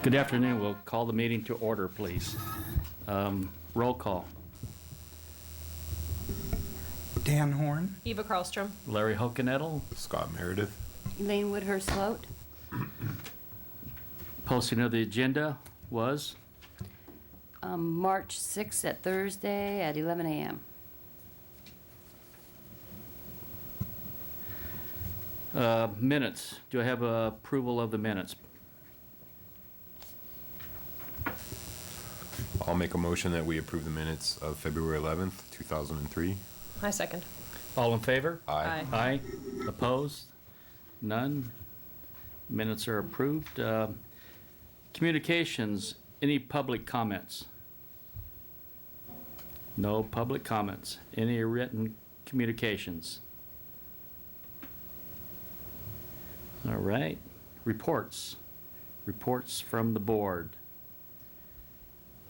Good afternoon. We'll call the meeting to order, please. Roll call. Dan Horn. Eva Karlstrom. Larry Hokenettle. Scott Meredith. Elaine Woodhurst Float. Posting of the agenda was March 6th at Thursday at 11 a.m. Minutes. Do I have approval of the minutes? I'll make a motion that we approve the minutes of February 11th, 2003. I second. All in favor? Aye. Aye. Opposed? None. Minutes are approved. Communications. Any public comments? No public comments. Any written communications? All right. Reports. Reports from the board.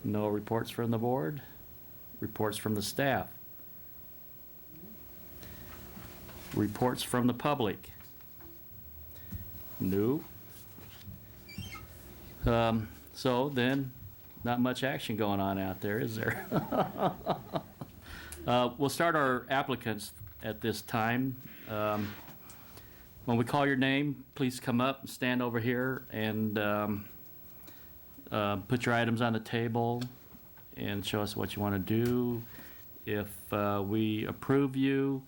No reports from the board. Reports from the staff. Reports from the public. No. So then, not much action going on out there, is there? We'll start our applicants at this time. When we call your name, please come up and stand over here and put your items on the table and show us what you want to do. If we approve you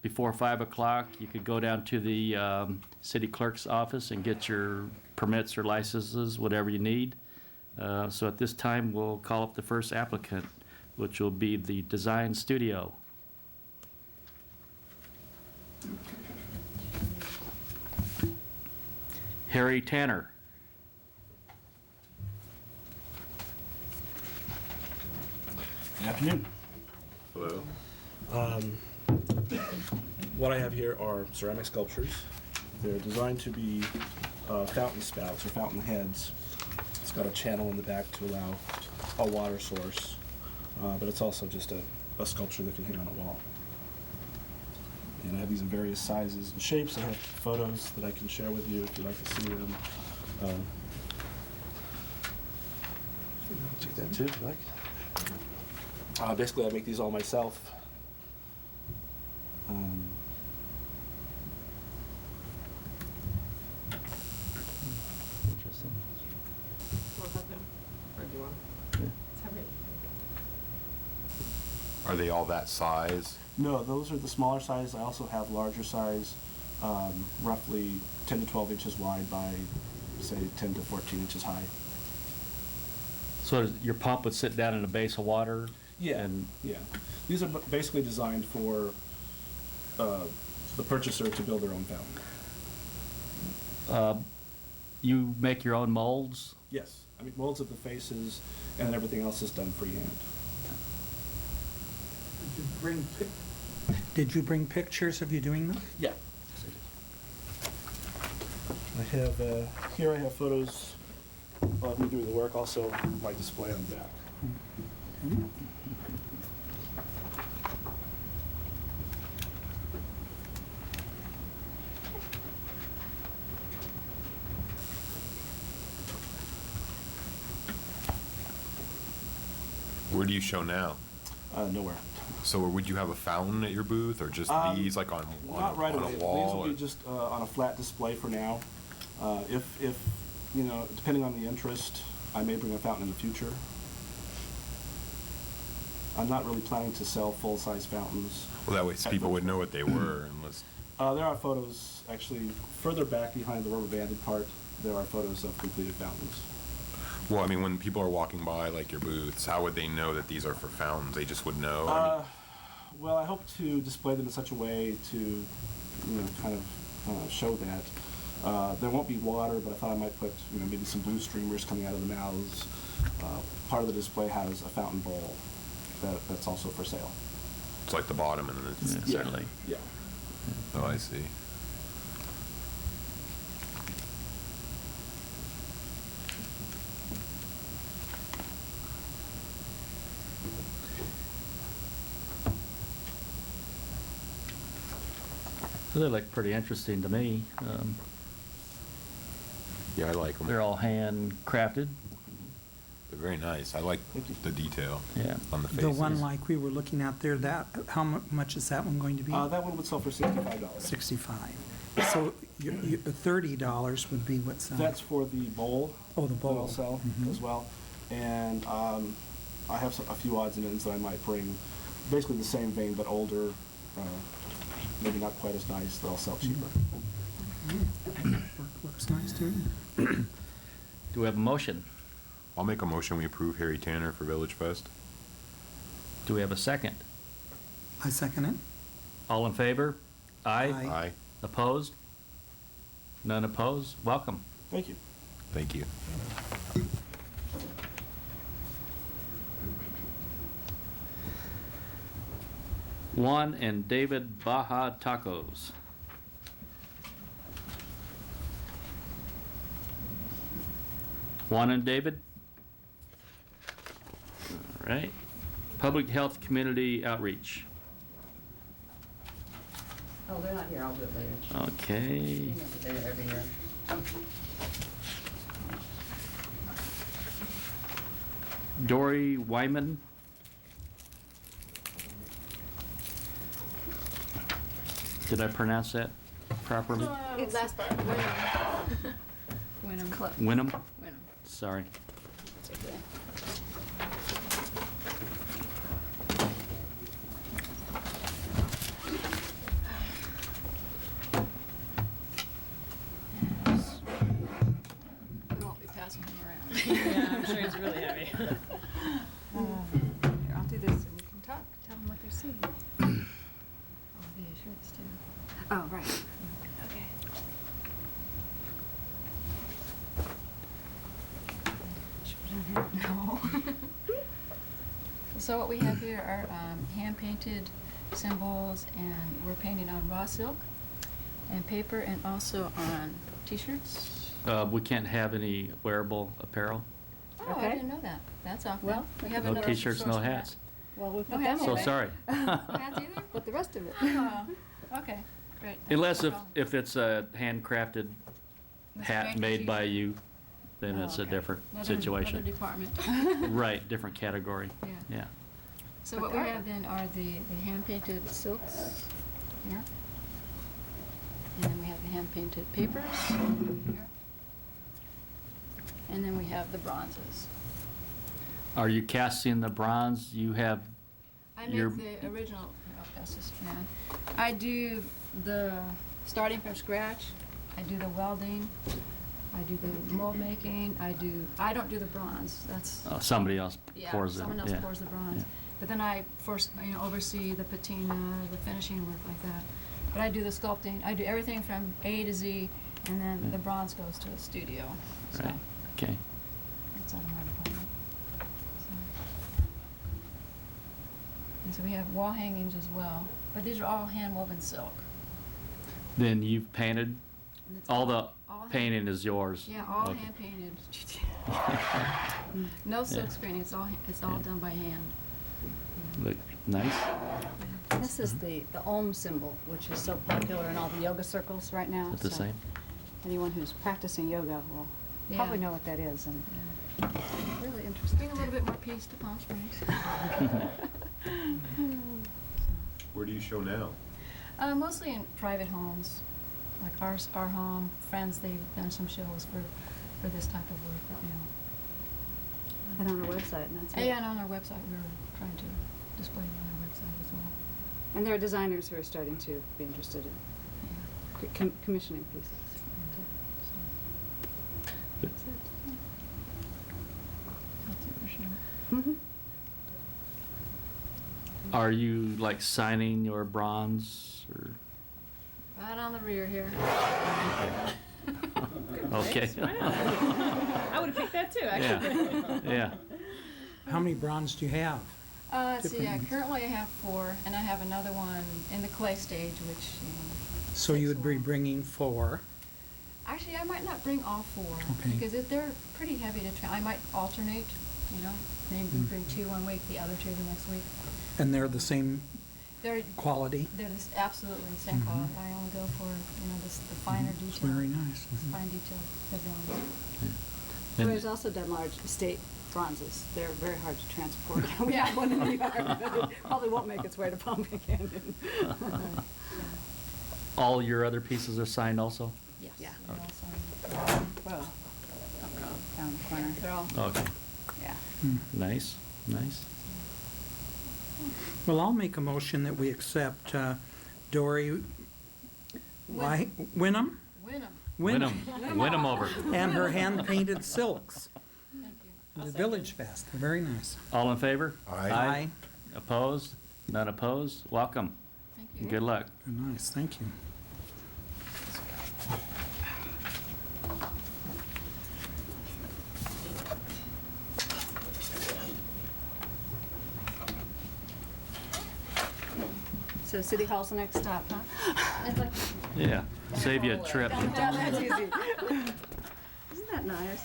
before 5 o'clock, you could go down to the city clerk's office and get your permits or licenses, whatever you need. So at this time, we'll call up the first applicant, which will be the Design Studio. Harry Tanner. Good afternoon. Hello. What I have here are ceramic sculptures. They're designed to be fountain spouts or fountain heads. It's got a channel in the back to allow a water source, but it's also just a sculpture that can hang on a wall. And I have these in various sizes and shapes. I have photos that I can share with you if you'd like to see them. Take that too, if you like. Basically, I make these all myself. Interesting. Are they all that size? No, those are the smaller size. I also have larger size, roughly 10 to 12 inches wide by, say, 10 to 14 inches high. So your pump would sit down in a base of water? Yeah, And yeah. These are basically designed for the purchaser to build their own fountain. you make your own molds? Yes, I mean molds of the faces, and everything else is done freehand. Did you bring pictures of you doing them? Yeah. I have here. I have photos of me doing the work. Also, my display on the back. Where do you show now? Nowhere. So would you have a fountain at your booth, or just these like on Not right a away. wall? These will be just on a flat display for now. If you know, depending on the interest, I may bring a fountain in the future. I'm not really planning to sell full-size fountains. Well, that way people would know what they were, unless. There are photos actually further back behind the rubber banded part. There are photos of completed fountains. Well, I mean, when people are walking by, like your booths, how would they know that these are for fountains? They just would know. Well, I hope to display them in such a way to, you know, kind of show that. There won't be water, but I thought I might put, you know, maybe some blue streamers coming out of the mouths. Part of the display has a fountain bowl that's also for sale. It's like the bottom, and then it's Yeah, certainly. Yeah. Oh, I see. They look pretty interesting to me. Yeah, I like them. They're all handcrafted. They're very nice. I like the detail Yeah. on the faces. The one like we were looking at there, that, how much is that one going to be? That one would sell for $65. 65. So your $30 would be what's, That's for the bowl. Oh, the That I'll bowl. sell Mhm. as well. And I have a few odds and ends that I might bring, basically the same vein, but older, maybe not quite as nice, that I'll sell cheaper. Looks nice too. Do we have a motion? I'll make a motion, we approve Harry Tanner for Village Fest. Do we have a second? I second it. All in favor? Aye. Aye. Aye. Opposed? None opposed? Welcome. Thank you. Thank you. Juan and David Baja Tacos. Juan and David? All right. Public Health Community Outreach. Oh, they're not here, I'll do it later. Okay. They're every year. Dory Wyman. Did I pronounce that properly? Last part. Wyndham. Wynnum? Wyndham. Sorry. It's okay. We won't be passing him around. Yeah, I'm sure he's really heavy. Here, I'll do this and you can talk, tell them what they're seeing. Oh, these shirts too. Oh, right. Okay. Should we put it on here? No. So what we have here are hand-painted symbols, and we're painting on raw silk and paper, and also on T-shirts. We can't have any wearable apparel. Oh, I Okay. didn't know that. That's off. Well, We have No another t-shirts, source no for that. hats. Well, we'll No put hats them So away. sorry. No hats either? But the rest of it. Oh, okay, great. Unless No if, problem. if it's a handcrafted That's hat great, made you- by you, then Oh, it's a okay. different Another situation. department. Right, different category. Yeah. Yeah. So what we have then are the hand-painted silks here. And then we have the hand-painted papers here. And then we have the bronzes. Are you casting the bronze? You have I your... make the original, here, I'll pass this around. I do the, starting from scratch, I do the welding, I do the mold making, I don't do the bronze, that's, Oh, somebody else yeah, pours it. someone else yeah. pours the bronze. Yeah. But then I first, oversee the patina, the finishing work like that. But I do the sculpting, I do everything from A to Z, and then the bronze goes to a studio, so. Right. Okay. That's out of my department. And so we have wall hangings as well, but these are all hand woven silk. Then you've painted, And it's all the hand- painting is yours? Yeah, all Okay. hand painted. No silk screening, it's all Yeah. done by hand. Look, nice. This is the Om symbol, which is so popular in all the yoga circles right now. Is it the so same? Anyone who's practicing yoga will probably Yeah. know what that is, and Yeah. really Bring interesting. a little bit more peace to Palm Springs. Where do you show now? Mostly in private homes, like our home, friends, they've done some shows for this type of work, And on our website, and that's it. Yeah, and on our website, we're trying to display it on our website as well. And there are designers who are starting to be interested in Yeah. commissioning pieces. But That's it. That's it for sure. Mhm. Are you like signing your bronze or? Right on the rear here. Okay. I would have picked that too, Yeah, yeah. How many bronze do you have? Let's see, Different- currently I have 4, and I have another one in the clay stage, which, So you would be bringing 4. actually, I might not bring all 4, Okay. because they're pretty heavy to I might alternate, maybe bring 2 one week, the other 2 the next week. And they're the same quality. They're just absolutely the same quality. I only go for, the finer It's detail. very nice. Fine detail, the drawings. And- There's also done large estate bronzes. They're very hard to transport. We have one in the yard, but it probably won't make its way to Pumpkin Canyon. All your other pieces are signed also? Yes. Yeah. they're all signed. Whoa. Down the corner. They're all, Okay, yeah. nice, nice. Well, I'll make a motion that we accept Dory Wynnum? Wynnum. Win 'em over. And her hand-painted silks. Thank you. The VillageFest, very nice. All in favor? Aye. Opposed? None opposed? Welcome. Thank you. Good luck. Very nice, thank you. So City Hall's the next stop, huh? Yeah, save you a trip. Yeah, that's easy. Isn't that nice?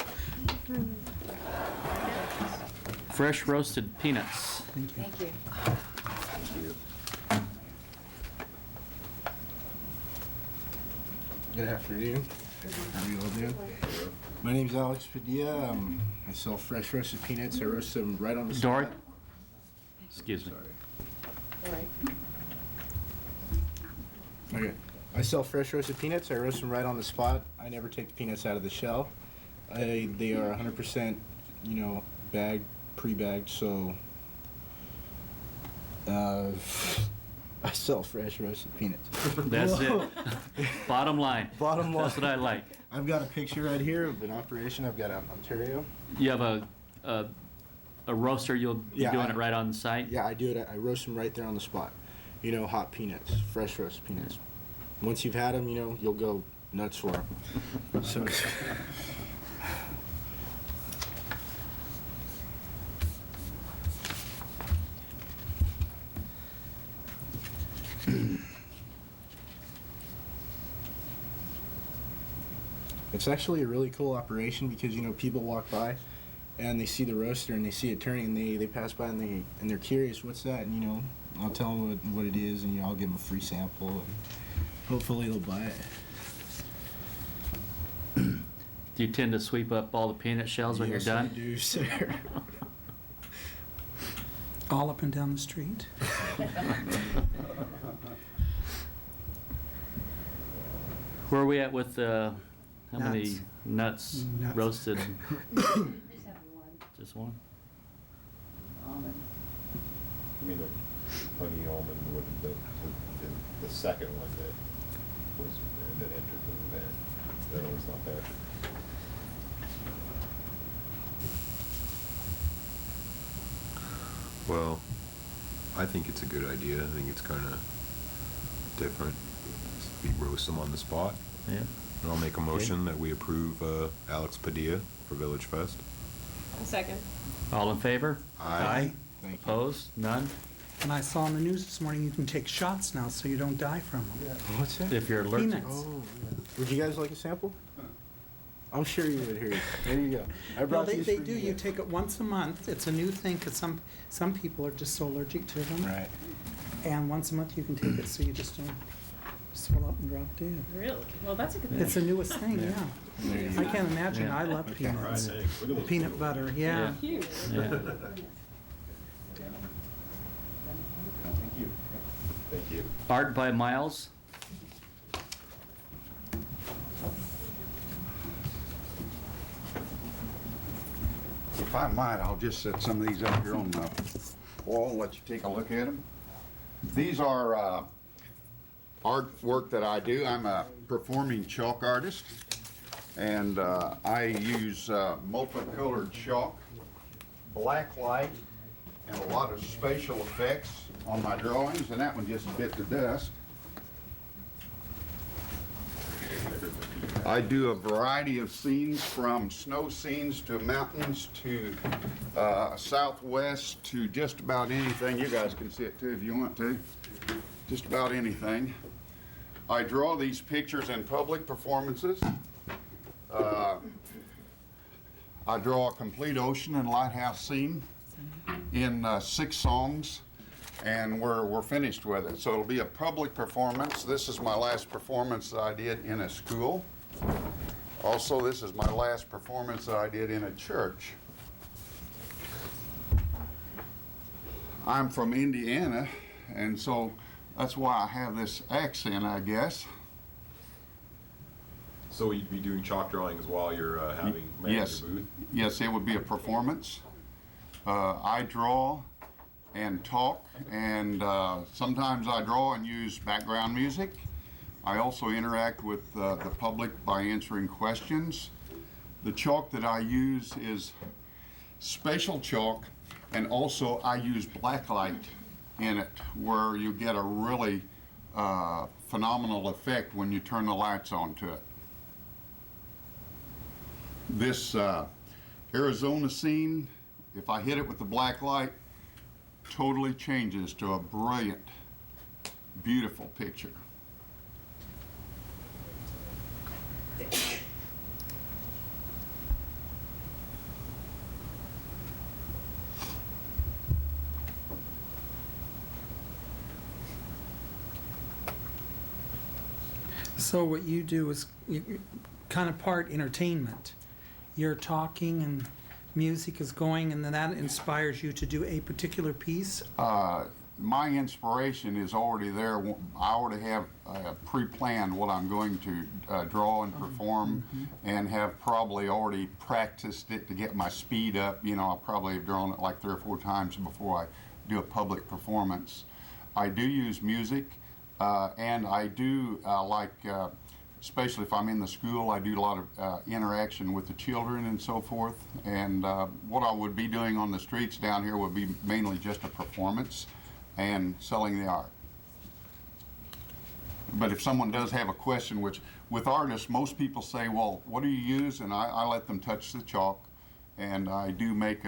Fresh roasted peanuts. Thank you. Thank you. Good afternoon. How are you all doing? My name's Alex Padilla. I sell fresh roasted peanuts. I roast them right on the Dory? spot. Excuse me. Okay. I sell fresh roasted peanuts. I roast them right on the spot. I never take the peanuts out of the shell. They are 100%, bagged, pre-bagged. So I sell fresh roasted peanuts. That's it. Bottom line. Bottom line. That's what I like. I've got a picture right here of an operation I've got out in Ontario. You have a roaster, you'll be Yeah, doing it right on site? Yeah, I do it. I roast them right there on the spot. Hot peanuts, fresh roasted peanuts. Once you've had them, you'll go nuts for them. So, it's actually a really cool operation because people walk by and they see the roaster and they see it turning and they pass by and they're curious, what's that? And I'll tell them what it is and I'll give them a free sample and hopefully they'll buy it. Do you tend to sweep up all the peanut shells when Yes, you're I done? do, sir. All up and down the street. Where are we at with, how many Nuts. nuts Nuts. roasted? Just one? You mean the honey almond, the second one that entered the event, that one was not there? Well, I think it's a good idea. I think it's kind of different. We roast them on the spot. Yeah. And I'll make a motion that we approve Alex Padilla for VillageFest. Second. All in favor? Thank you. Opposed? None? And I saw in the news this morning you can take shots now so you don't die from them. What's that? If you're allergic. Peanuts. Oh, yeah. Would you guys like a sample? I'm sure you would hear. There you go. I Well, brought they these do. for You take it once a month. It's a new thing because some people are just so allergic to them. Right. And once a month you can take it so you just don't swell up and drop dead. Really? Well, that's a good thing. It's the newest thing, yeah. There you I go. can't imagine. Yeah. I love peanuts. Peanut butter, yeah. Huge. Yeah. Thank you. Thank you. Art by Miles. If I might, I'll just set some of these up here on the wall and let you take a look at them. These are artwork that I do. I'm a performing chalk artist, and I use multicolored chalk, black light, and a lot of spatial effects on my drawings, and that one just bit the dust. I do a variety of scenes, from snow scenes to mountains to southwest to just about anything. You guys can see it too if you want to. Just about anything. I draw these pictures in public performances. I draw a complete ocean and lighthouse scene in 6 songs. and we're finished with it. So it'll be a public performance. This is my last performance that I did in a school. Also, this is my last performance that I did in a church. I'm from Indiana, and so that's why I have this accent, I guess. So you'd be doing chalk drawings while you're having Yes. your booth? Yes, it would be a performance. I draw and talk, and sometimes I draw and use background music. I also interact with the public by answering questions. The chalk that I use is spatial chalk, and also I use blacklight in it, where you get a really phenomenal effect when you turn the lights on to it. This Arizona scene, if I hit it with the black light, totally changes to a brilliant, beautiful picture. So what you do is kind of part entertainment. You're talking and music is going, and then that inspires you to do a particular piece. My inspiration is already there. I already have pre-planned what I'm going to draw and perform, and have probably already practiced it to get my speed up. You know, I probably have drawn it like 3 or 4 times before I do a public performance. I do use music, and I do especially if I'm in the school, I do a lot of interaction with the children and so forth. And what I would be doing on the streets down here would be mainly just a performance and selling the art. But if someone does have a question, which with artists, most people say, well, what do you use? And I let them touch the chalk, and I do make,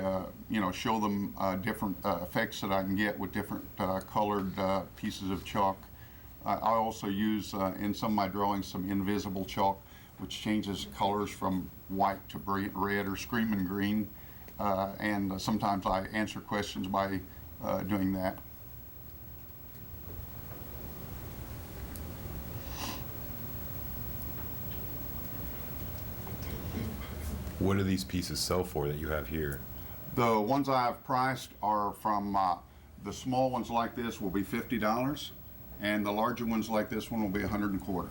show them different effects that I can get with different colored pieces of chalk. I also use in some of my drawings some invisible chalk, which changes colors from white to brilliant red or screaming green. And sometimes I answer questions by doing that. What do these pieces sell for that you have here? The ones I have priced are from, the small ones like this will be $50, and the larger ones like this one will be $125.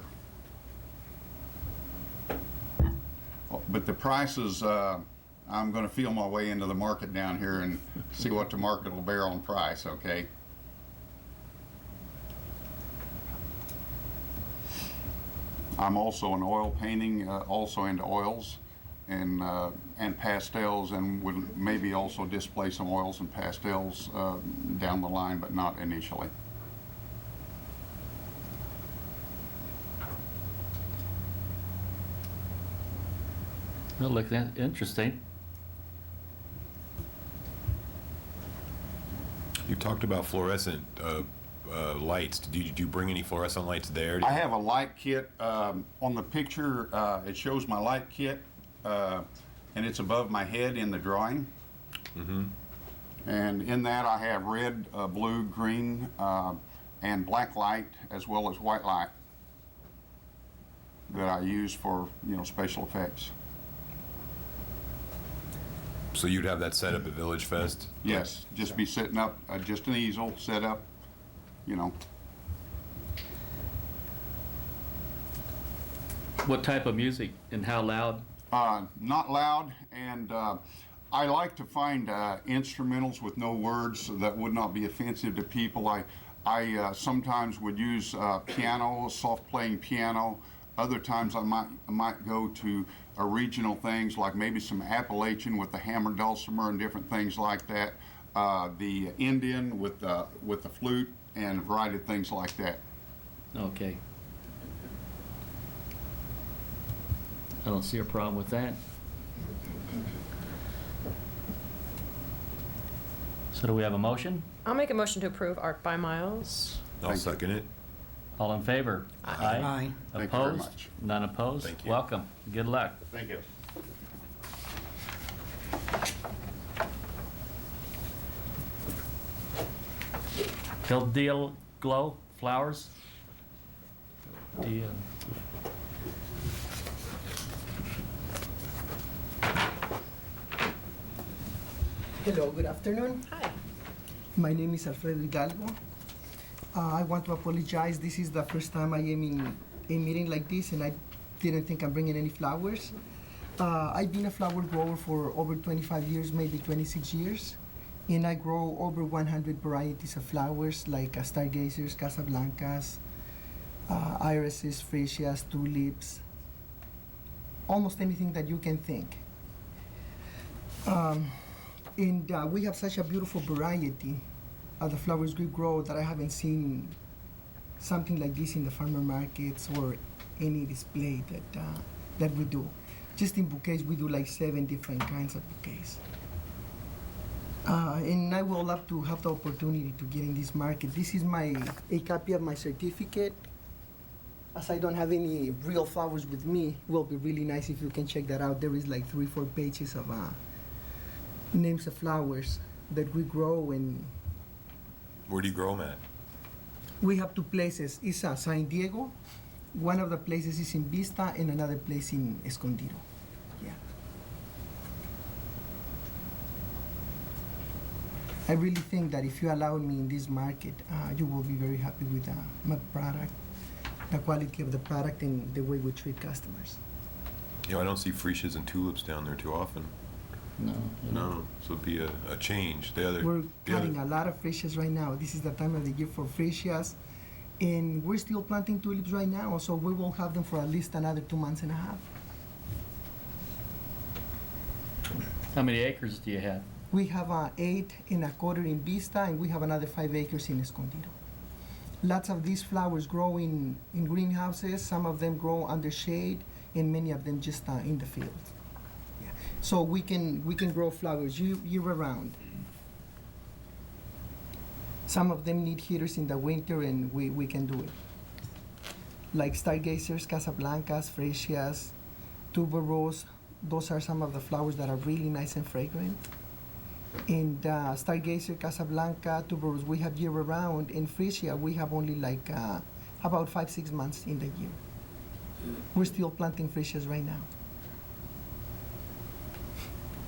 But the prices, I'm going to feel my way into the market down here and see what the market will bear on price, okay? I'm also in oil painting, also into oils and pastels, and would maybe also display some oils and pastels down the line, but not initially. Well, look, interesting. You talked about fluorescent lights. Did you bring any fluorescent lights there? I have a light kit. On the picture, it shows my light kit, and it's above my head in the drawing. Mm-hmm. And in that I have red, blue, green, and black light, as well as white light that I use for, special effects. So you'd have that set up at VillageFest? Yes, just be sitting up, just an easel set up, What type of music and how loud? Not loud, and I like to find instrumentals with no words that would not be offensive to people. I sometimes would use piano, soft playing piano. Other times I might go to regional things like maybe some Appalachian with the hammered dulcimer and different things like that. The Indian with the flute and a variety of things like that. Okay. I don't see a problem with that. So do we have a motion? I'll make a motion to approve Art by Miles. I'll second it. All in favor? Aye. Thank you very Opposed? much. None opposed? Thank you. Welcome. Good luck. Thank you. Del Deal Glow Flowers. Deal. Hello, good afternoon. Hi. My name is Alfredo Hidalgo. I want to apologize. This is the first time I am in a meeting like this, and I didn't think I'm bringing any flowers. I've been a flower grower for over 25 years, maybe 26 years, and I grow over 100 varieties of flowers like stargazers, casablancas, irises, freesias, tulips, almost anything that you can think. And we have such a beautiful variety of the flowers we grow that I haven't seen something like this in the farmer markets or any display that we do. Just in bouquets, we do like 7 different kinds of bouquets. And I will love to have the opportunity to get in this market. This is a copy of my certificate. As I don't have any real flowers with me, it will be really nice if you can check that out. There is like 3-4 pages of names of flowers that we grow, and Where do you grow them at? we have 2 places. It's San Diego. One of the places is in Vista and another place in Escondido. Yeah. I really think that if you allow me in this market, you will be very happy with my product, the quality of the product, and the way we treat customers. You know, I don't see freesias and tulips down there too often. No. No, so it'd be a change. The other, We're the other, cutting a lot of freesias right now. This is the time of the year for freesias. And we're still planting tulips right now, so we will have them for at least another 2 months and a half. How many acres do you have? We have 8.25 in Vista, and we have another 5 acres in Escondido. Lots of these flowers grow in greenhouses. Some of them grow under shade, and many of them just in the field. Yeah. So we can grow flowers year round. Some of them need heaters in the winter, and we can do it. Like stargazers, casablancas, freesias, tuberose. Those are some of the flowers that are really nice and fragrant. And stargazer, casablanca, tuberose, we have year round. And freesia, we have only like about 5-6 months in the year. We're still planting freesias right now.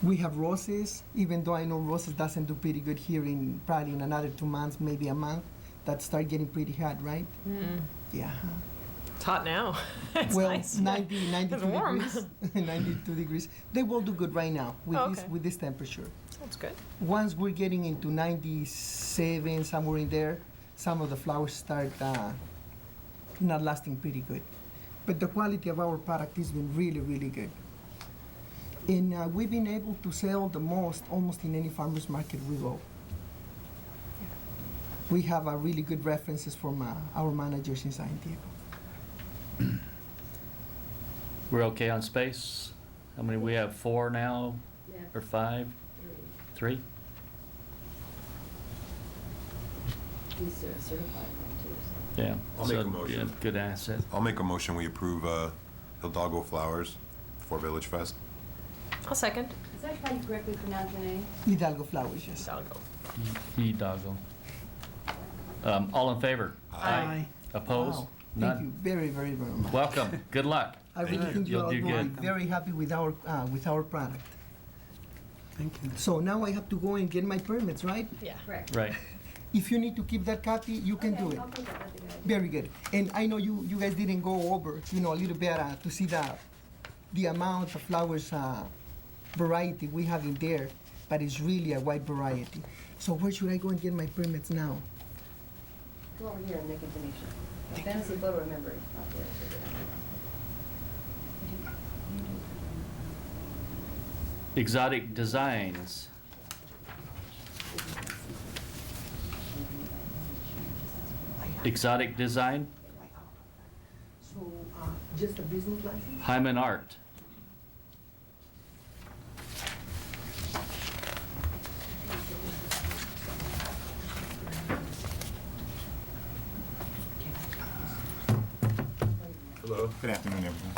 We have roses, even though I know roses doesn't do pretty good here in probably in another 2 months, maybe a month, that start getting pretty hot, right? Yeah. It's hot now. It's Well, nice. 92 It's warm. degrees. 92 degrees. They will do good right now with Oh, okay. with this temperature. That's good. Once we're getting into 97, somewhere in there, some of the flowers start not lasting pretty good. But the quality of our product has been really, really good. And we've been able to sell the most almost in any farmer's market we go. We have really good references from our managers in San Diego. We're okay on space? How many, we have 4 now, or 5? 3? He's certified one too, so. Yeah. I'll make so a motion. yeah, good asset. I'll make a motion, we approve Hidalgo Flowers for VillageFest. I'll second. Is that how you correctly pronounce your name? Hidalgo flowers, yes. Hidalgo. Hidalgo. All in favor? Aye. Opposed? Wow. None? Thank you very, very, very much. Welcome. Good luck. I really Thank you. think you You'll all do will be good. very happy with our product. Thank you. So now I have to go and get my permits, right? Yeah. Correct. Right. If you need to keep that copy, you can do it. I'll take that, that'd be good. Very good. And I know you guys didn't go over, a little bit to see the amount of flowers variety we have in there, but it's really a wide variety. So where should I go and get my permits now? Come over here and make information. A fantasy photo, remember, is not there. Exotic Designs. Exotic Design, So just a business license? Hyman Art. Hello. Good afternoon, everyone.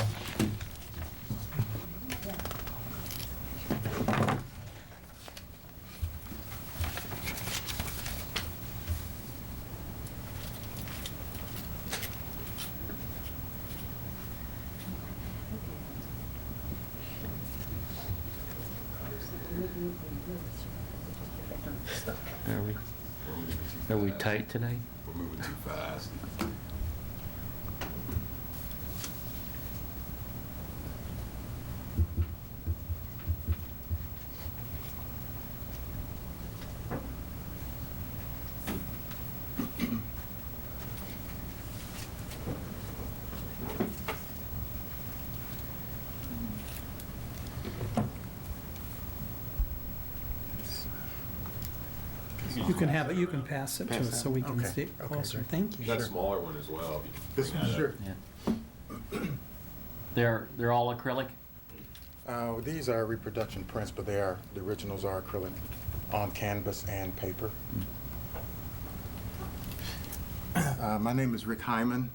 Are we tight today? We're moving too fast. You can have it, you can pass it to Pass us that? so we can Okay. see it Okay, closer. great. Thank you. That smaller one as well. If you can This bring one, that sure. up. Yeah. They're all acrylic? These are reproduction prints, but the originals are acrylic on canvas and paper. My name is Rick Hyman.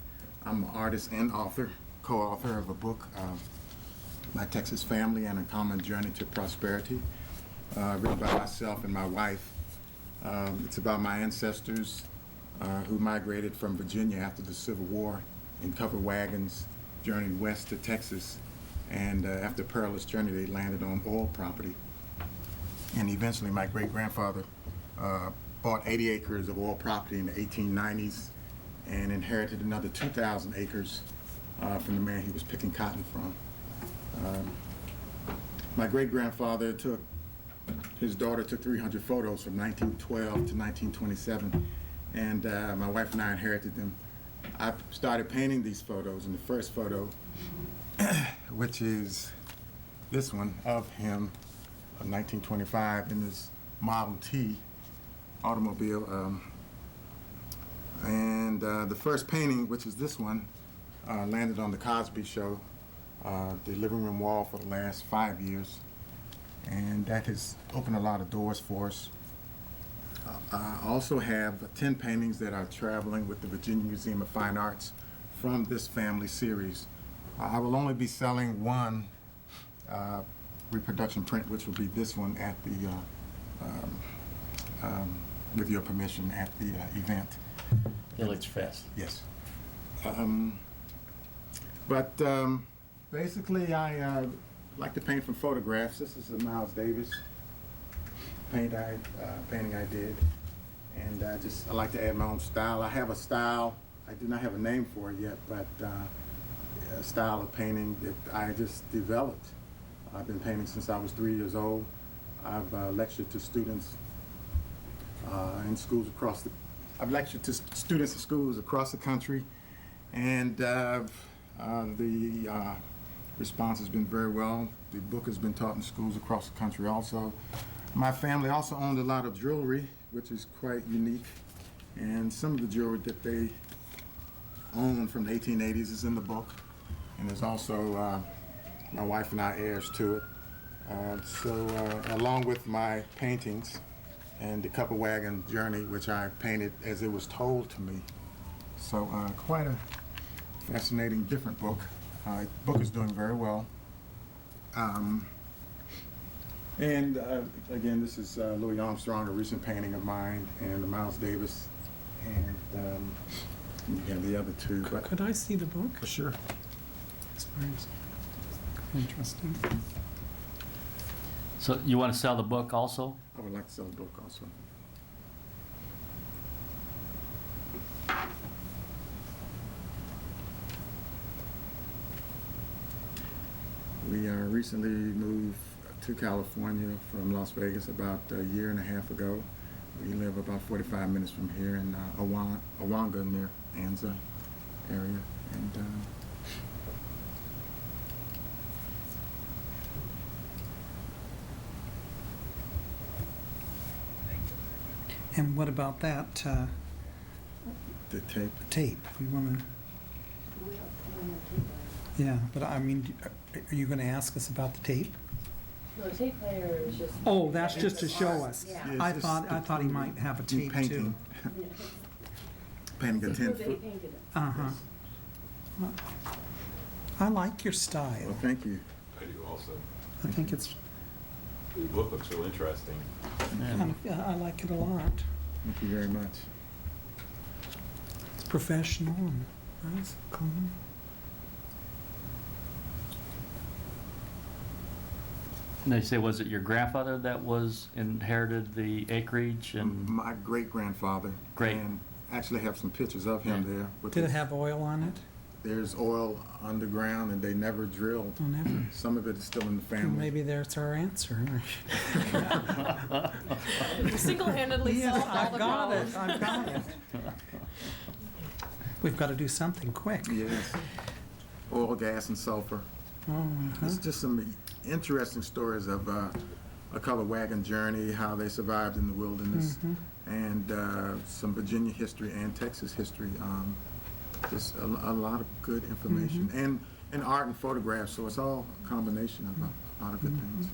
I'm an artist and author, co-author of a book, My Texas Family and a Common Journey to Prosperity, written by myself and my wife. It's about my ancestors who migrated from Virginia after the Civil War in covered wagons, journeyed west to Texas, and after a perilous journey, they landed on oil property. And eventually, my great-grandfather bought 80 acres of oil property in the 1890s and inherited another 2,000 acres from the man he was picking cotton from. My great-grandfather his daughter took 300 photos from 1912 to 1927, and my wife and I inherited them. I started painting these photos, and the first photo, which is this one of him, of 1925, in his Model T automobile. And the first painting, which is this one, landed on the Cosby Show, the living room wall for the last 5 years. And that has opened a lot of doors for us. I also have 10 paintings that are traveling with the Virginia Museum of Fine Arts from this family series. I will only be selling one reproduction print, which will be this one at the, with your permission, at the event. VillageFest. Yes. Basically, I like to paint from photographs. This is a Miles Davis painting I did, and I like to add my own style. I have a style. I do not have a name for it yet, but a style of painting that I just developed. I've been painting since I was 3 years old. I've lectured to students in schools across the. I've lectured to students in schools across the country, and the response has been very well. The book has been taught in schools across the country also. My family also owned a lot of jewelry, which is quite unique. And some of the jewelry that they owned from the 1880s is in the book. And there's also my wife and I heirs to it. Along with my paintings and the Couple Wagon Journey, which I painted as it was told to me. So quite a fascinating, different book. The book is doing very well. Again, this is Louis Armstrong, a recent painting of mine, and Miles Davis, and you have the other two. But Could I see the book? for sure. It's very interesting. So you want to sell the book also? I would like to sell the book also. We recently moved to California from Las Vegas about a year and a half ago. We live about 45 minutes from here in Awanga near Anza area. And what about that The tape. tape? We want to. Yeah, but I mean, are you going to ask us about the tape? No, the tape player is just. Oh, that's just to show us. Yeah. Yeah, I it's thought just he might have a new tape painting. too. Painting a It's 10 a foot. painted it. Uh-huh. Well, I like your style. Well, thank you. I do also. I think it's The book looks real interesting. yeah, I like it a lot. Thank you very much. It's professional and nice, clean. And they say, was it your grandfather that was inherited the acreage and? My great-grandfather. Great. And actually have some pictures of him Yeah. there. with Did it his- have oil on it? There's oil underground and they never drilled. Oh, never. Some of it is still in the Well, family. maybe there's our answer. You single-handedly Yes, solved all I've the got it, problems. I've got it. We've got to do something quick. Yes. Oil, gas, and sulfur. Oh, uh-huh. It's just some interesting stories of a color wagon journey, how they survived in the wilderness, Mhm. and some Virginia history and Texas history. Just a lot of good information, and art and photographs. So it's all a combination of a lot of good things.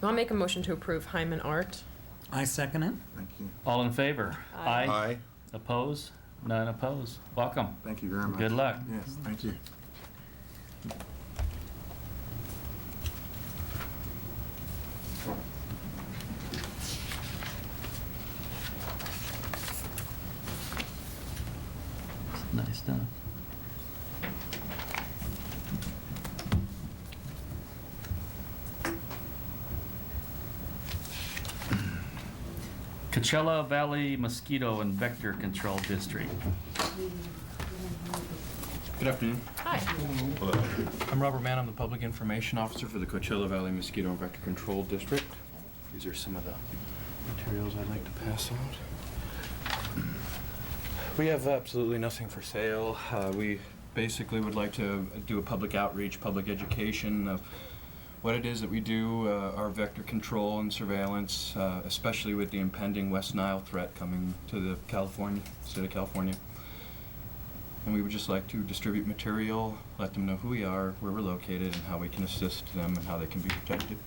I'll make a motion to approve Hyman Art. I second it. Thank you. All in favor? Aye. Aye. Opposed? None opposed. Welcome. Thank you very much. Good luck. Yes, thank you. Nice stuff. Coachella Valley Mosquito and Vector Control District. Good afternoon. Hi. I'm Robert Mann. I'm the Public Information Officer for the Coachella Valley Mosquito and Vector Control District. These are some of the materials I'd like to pass out. We have absolutely nothing for sale. We basically would like to do a public outreach, public education of what it is that we do, our vector control and surveillance, especially with the impending West Nile threat coming to the state of California. And we would just like to distribute material, let them know who we are, where we're located, and how we can assist them and how they can be protected.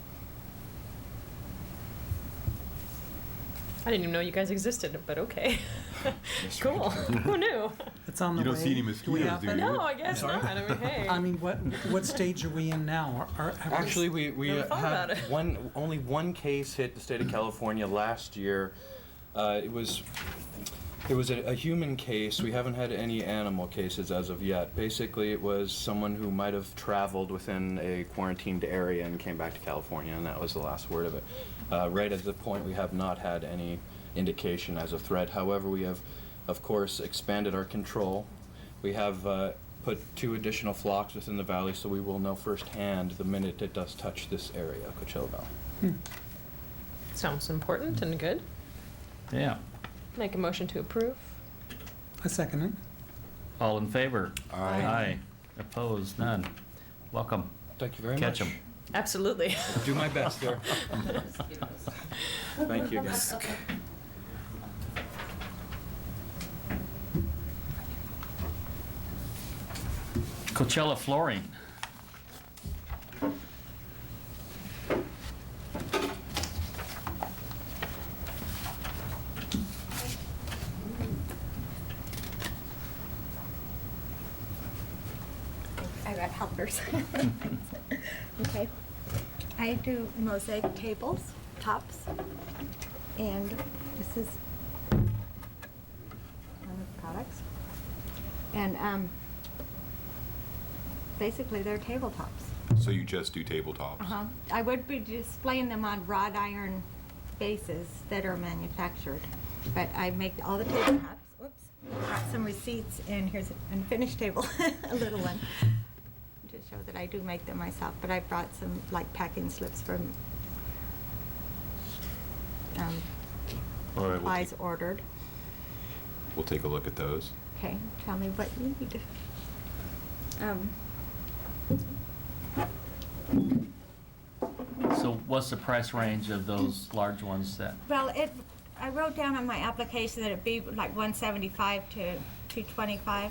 I didn't even know you guys existed, but okay. Yes, Cool. Who knew? It's on the You way. don't see any we mosquitoes, have do it? you? No, I guess not. I mean, hey. I mean, what stage are we in now? Have Actually, we Never thought about had it. only one case hit the state of California last year. It was a human case. We haven't had any animal cases as of yet. Basically, it was someone who might have traveled within a quarantined area and came back to California, and that was the last word of it. Right at the point, we have not had any indication as a threat. However, we have, of course, expanded our control. We have put 2 additional flocks within the valley, so we will know firsthand the minute it does touch this area, Coachella Valley. Sounds important and good. Yeah. Make a motion to approve. I second it. All in favor? Aye. Aye. Opposed? None. Welcome. Thank you very Catch much. 'em. Absolutely. I'll do my best there. Thank you again. Coachella Flooring. I got helpers. Okay. I do mosaic tables, tops, and this is one of the products. And basically they're tabletops. So you just do tabletops? I would be displaying them on wrought iron bases that are manufactured, but I make all the tabletops. Whoops, got some receipts, and here's an unfinished table, a little one, to show that I do make them myself. But I brought some like packing slips from All right, supplies ordered. we'll take a look at those. Okay, tell me what you need. So what's the price range of those large ones that? Well, I wrote down on my application that it'd be like $175 to $225.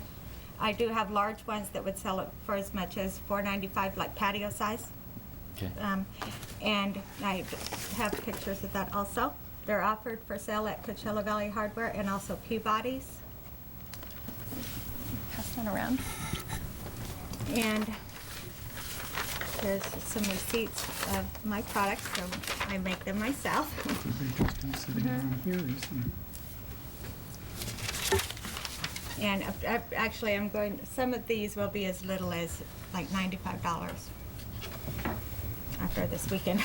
I do have large ones that would sell it for as much as $495, like patio size. Okay. And I have pictures of that also. They're offered for sale at Coachella Valley Hardware and also Peabody's. Pass one around. And there's some receipts of my products, so I make them myself. Interesting sitting around here, isn't it? And actually, I'm going, some of these will be as little as like $95 after this weekend.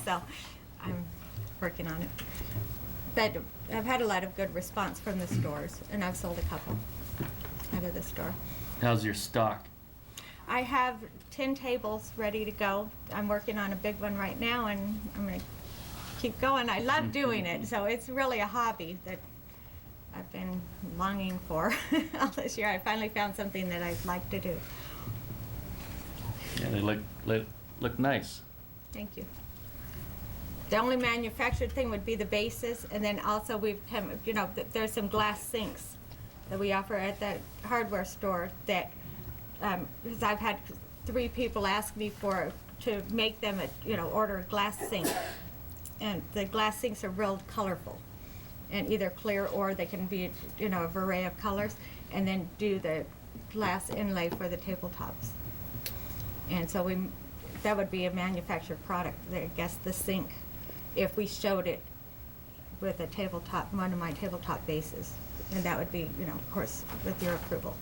So I'm working on it. But I've had a lot of good response from the stores, and I've sold a couple out of the store. How's your stock? I have 10 tables ready to go. I'm working on a big one right now, and I'm going to keep going. I love doing it, so it's really a hobby that I've been longing for all this year. I finally found something that I'd like to do. Yeah, they look nice. Thank you. The only manufactured thing would be the bases, and then also we've come, you know, there's some glass sinks that we offer at the hardware store that, because I've had 3 people ask me to make them, order a glass sink. And the glass sinks are real colorful, and either clear or they can be, a array of colors, and then do the glass inlay for the tabletops. And so that would be a manufactured product, I guess, the sink, if we showed it with a tabletop, one of my tabletop bases. And that would be, of course, with your approval.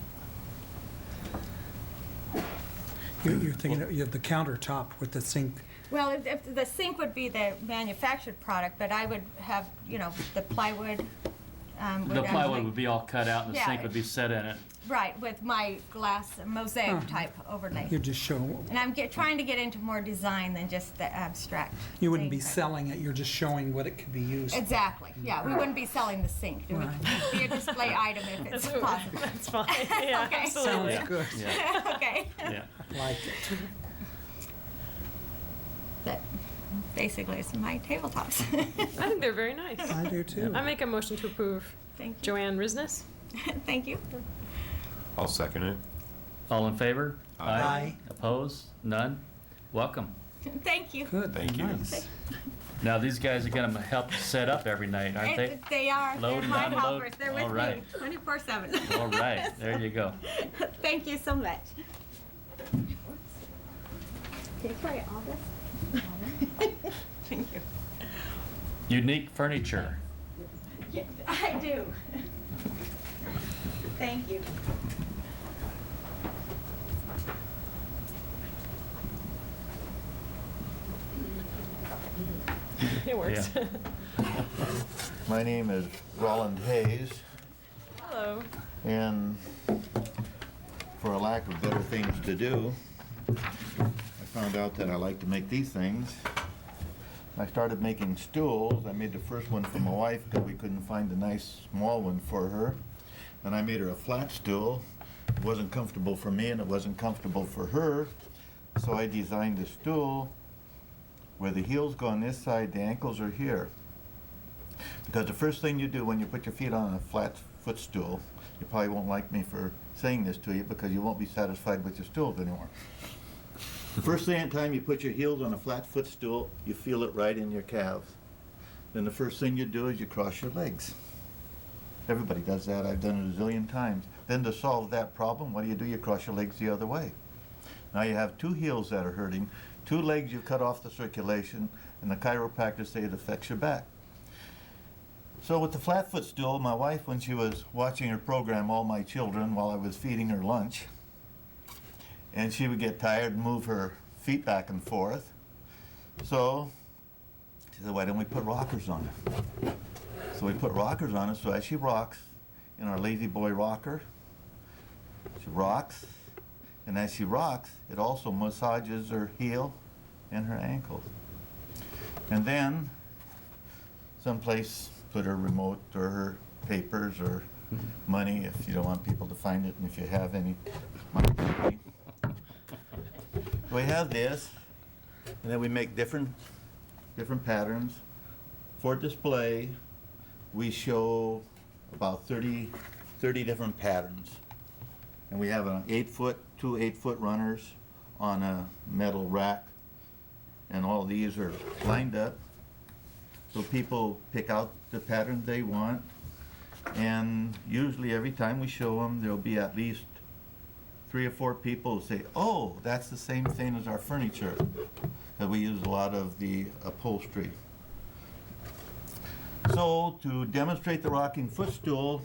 You're thinking of the countertop with the sink. Well, if the sink would be the manufactured product, but I would have, the plywood. The plywood would be all cut out and the sink would be set in it. Right, with my glass mosaic type overlay. You're just showing. And I'm trying to get into more design than just the abstract. You wouldn't be thing. selling it, you're just showing what it could be used for. Exactly, yeah, we wouldn't be selling the sink. It would be a display item if it's possible. That's fine. Yeah, Okay. absolutely. Sounds good. Yeah. Okay. Yeah. Like it. But basically, it's my tabletops. I think they're very nice. I do too. I make a motion to approve. Thank you. Joanne Risnes. Thank you. I'll second it. All in favor? Aye. Opposed? None? Welcome. Thank you. Good. Thank you. Nice. Now, these guys are gonna help set up every night, aren't they? They are. Load They're and my unload. helpers. They're All with right. me 24/7. All right, there you go. Thank you so much. Can you carry all this? Thank you. Unique furniture. Yeah, I do. Thank you. It works. My name is Roland Hayes, Hello. and for a lack of better things to do, I found out that I like to make these things. I started making stools. I made the first one for my wife because we couldn't find a nice small one for her. And I made her a flat stool. It wasn't comfortable for me and it wasn't comfortable for her. So I designed a stool where the heels go on this side, the ankles are here. Because the first thing you do when you put your feet on a flat footstool, you probably won't like me for saying this to you because you won't be satisfied with your stools anymore. The first time you put your heels on a flat footstool, you feel it right in your calves. Then the first thing you do is you cross your legs. Everybody does that. I've done it a zillion times. Then to solve that problem, what do? You cross your legs the other way. Now you have 2 heels that are hurting, 2 legs you've cut off the circulation, and the chiropractors say it affects your back. So with the flat footstool, my wife, when she was watching her program, All My Children, while I was feeding her lunch, and she would get tired and move her feet back and forth. So she said, why don't we put rockers on it? So we put rockers on it, so as she rocks in our Lazy Boy rocker, she rocks, and as she rocks, it also massages her heel and her ankles. And then someplace put her remote or her papers or money if you don't want people to find it, and if you have any money. We have this, and then we make different patterns. For display, we show about 30 different patterns. And we have two 8-foot runners on a metal rack. And all these are lined up. So people pick out the pattern they want. And usually every time we show them, there'll be at least 3 or 4 people who say, oh, that's the same thing as our furniture. Because we use a lot of the upholstery. So to demonstrate the rocking footstool,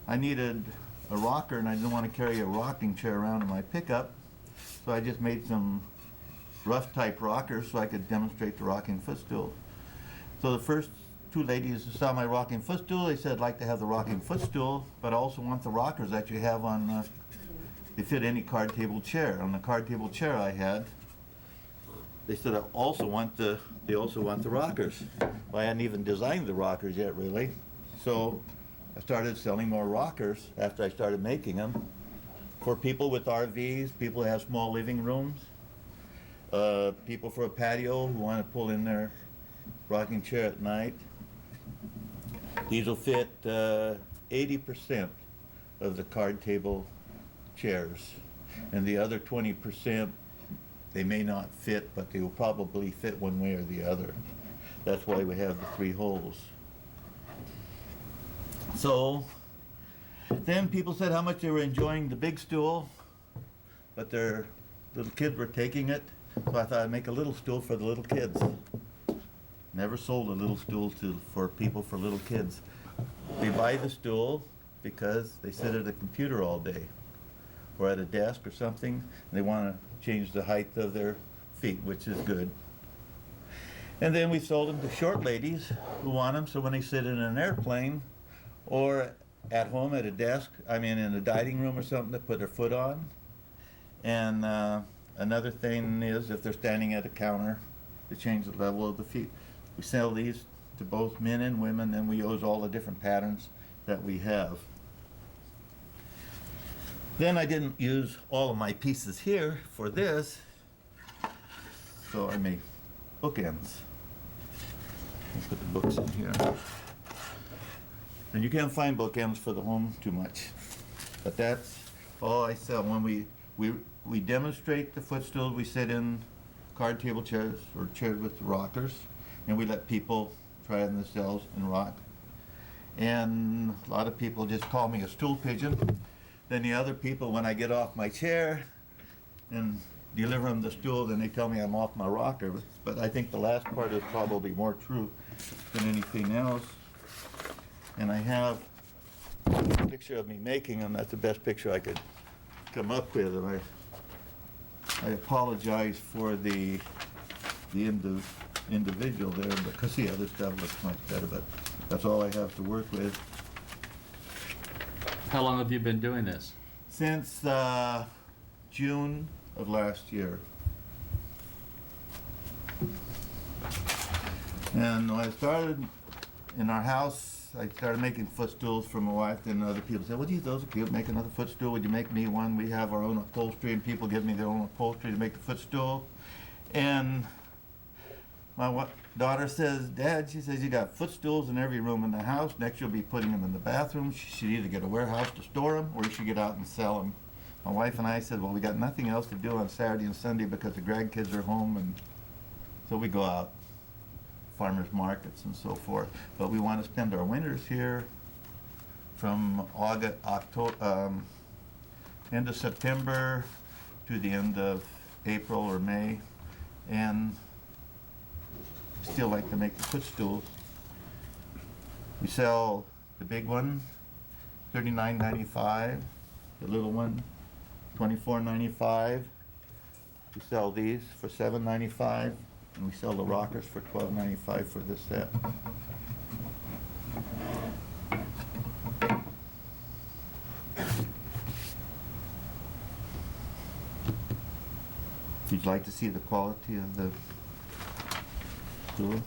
I needed a rocker, and I didn't want to carry a rocking chair around in my pickup, so I just made some rough type rockers so I could demonstrate the rocking footstool. So the first two ladies who saw my rocking footstool, they said, I'd like to have the rocking footstool, but I also want the rockers that you have on, they fit any card table chair. On the card table chair I had, they said, they also want the rockers. Well, I hadn't even designed the rockers yet, really. So I started selling more rockers after I started making them for people with RVs, people who have small living rooms, people for a patio who want to pull in their rocking chair at night. These will fit 80% of the card table chairs, and the other 20%, they may not fit, but they will probably fit one way or the other. That's why we have the 3 holes. So then people said how much they were enjoying the big stool, but their little kids were taking it, so I thought I'd make a little stool for the little kids. Never sold a little stool for people for little kids. They buy the stool because they sit at a computer all day or at a desk or something, and they want to change the height of their feet, which is good. And then we sold them to short ladies who want them, so when they sit in an airplane or at home at a desk, I mean in a dining room or something, to put their foot on. And another thing is if they're standing at a counter to change the level of the feet. We sell these to both men and women, and we use all the different patterns that we have. Then I didn't use all of my pieces here for this, so I made bookends. Let's put the books in here. And you can't find bookends for the home too much, but that's all I sell. When we demonstrate the footstools, we sit in card table chairs or chairs with rockers, and we let people try it themselves and rock. And a lot of people just call me a stool pigeon. Then the other people, when I get off my chair and deliver them the stool, then they tell me I'm off my rocker. But I think the last part is probably more true than anything else. And I have a picture of me making them. That's the best picture I could come up with. And I apologize for the individual there, because the other stuff looks much better, but that's all I have to work with. How long have you been doing this? Since June of last year. And when I started in our house, I started making footstools for my wife, and other people said, well, geez, those are cute, make another footstool, would you make me one? We have our own upholstery, and people give me their own upholstery to make the footstool. And my daughter says, Dad, she says, you got footstools in every room in the house. Next you'll be putting them in the bathroom. She should either get a warehouse to store them, or you should get out and sell them. My wife and I said, well, we got nothing else to do on Saturday and Sunday because the grandkids are home, and so we go out, farmers markets and so forth. But we want to spend our winters here from end of September to the end of April or May, and still like to make the footstools. We sell the big one, $39.95. The little one, $24.95. We sell these for $7.95, and we sell the rockers for $12.95 for this set. If you'd like to see the quality of the stool.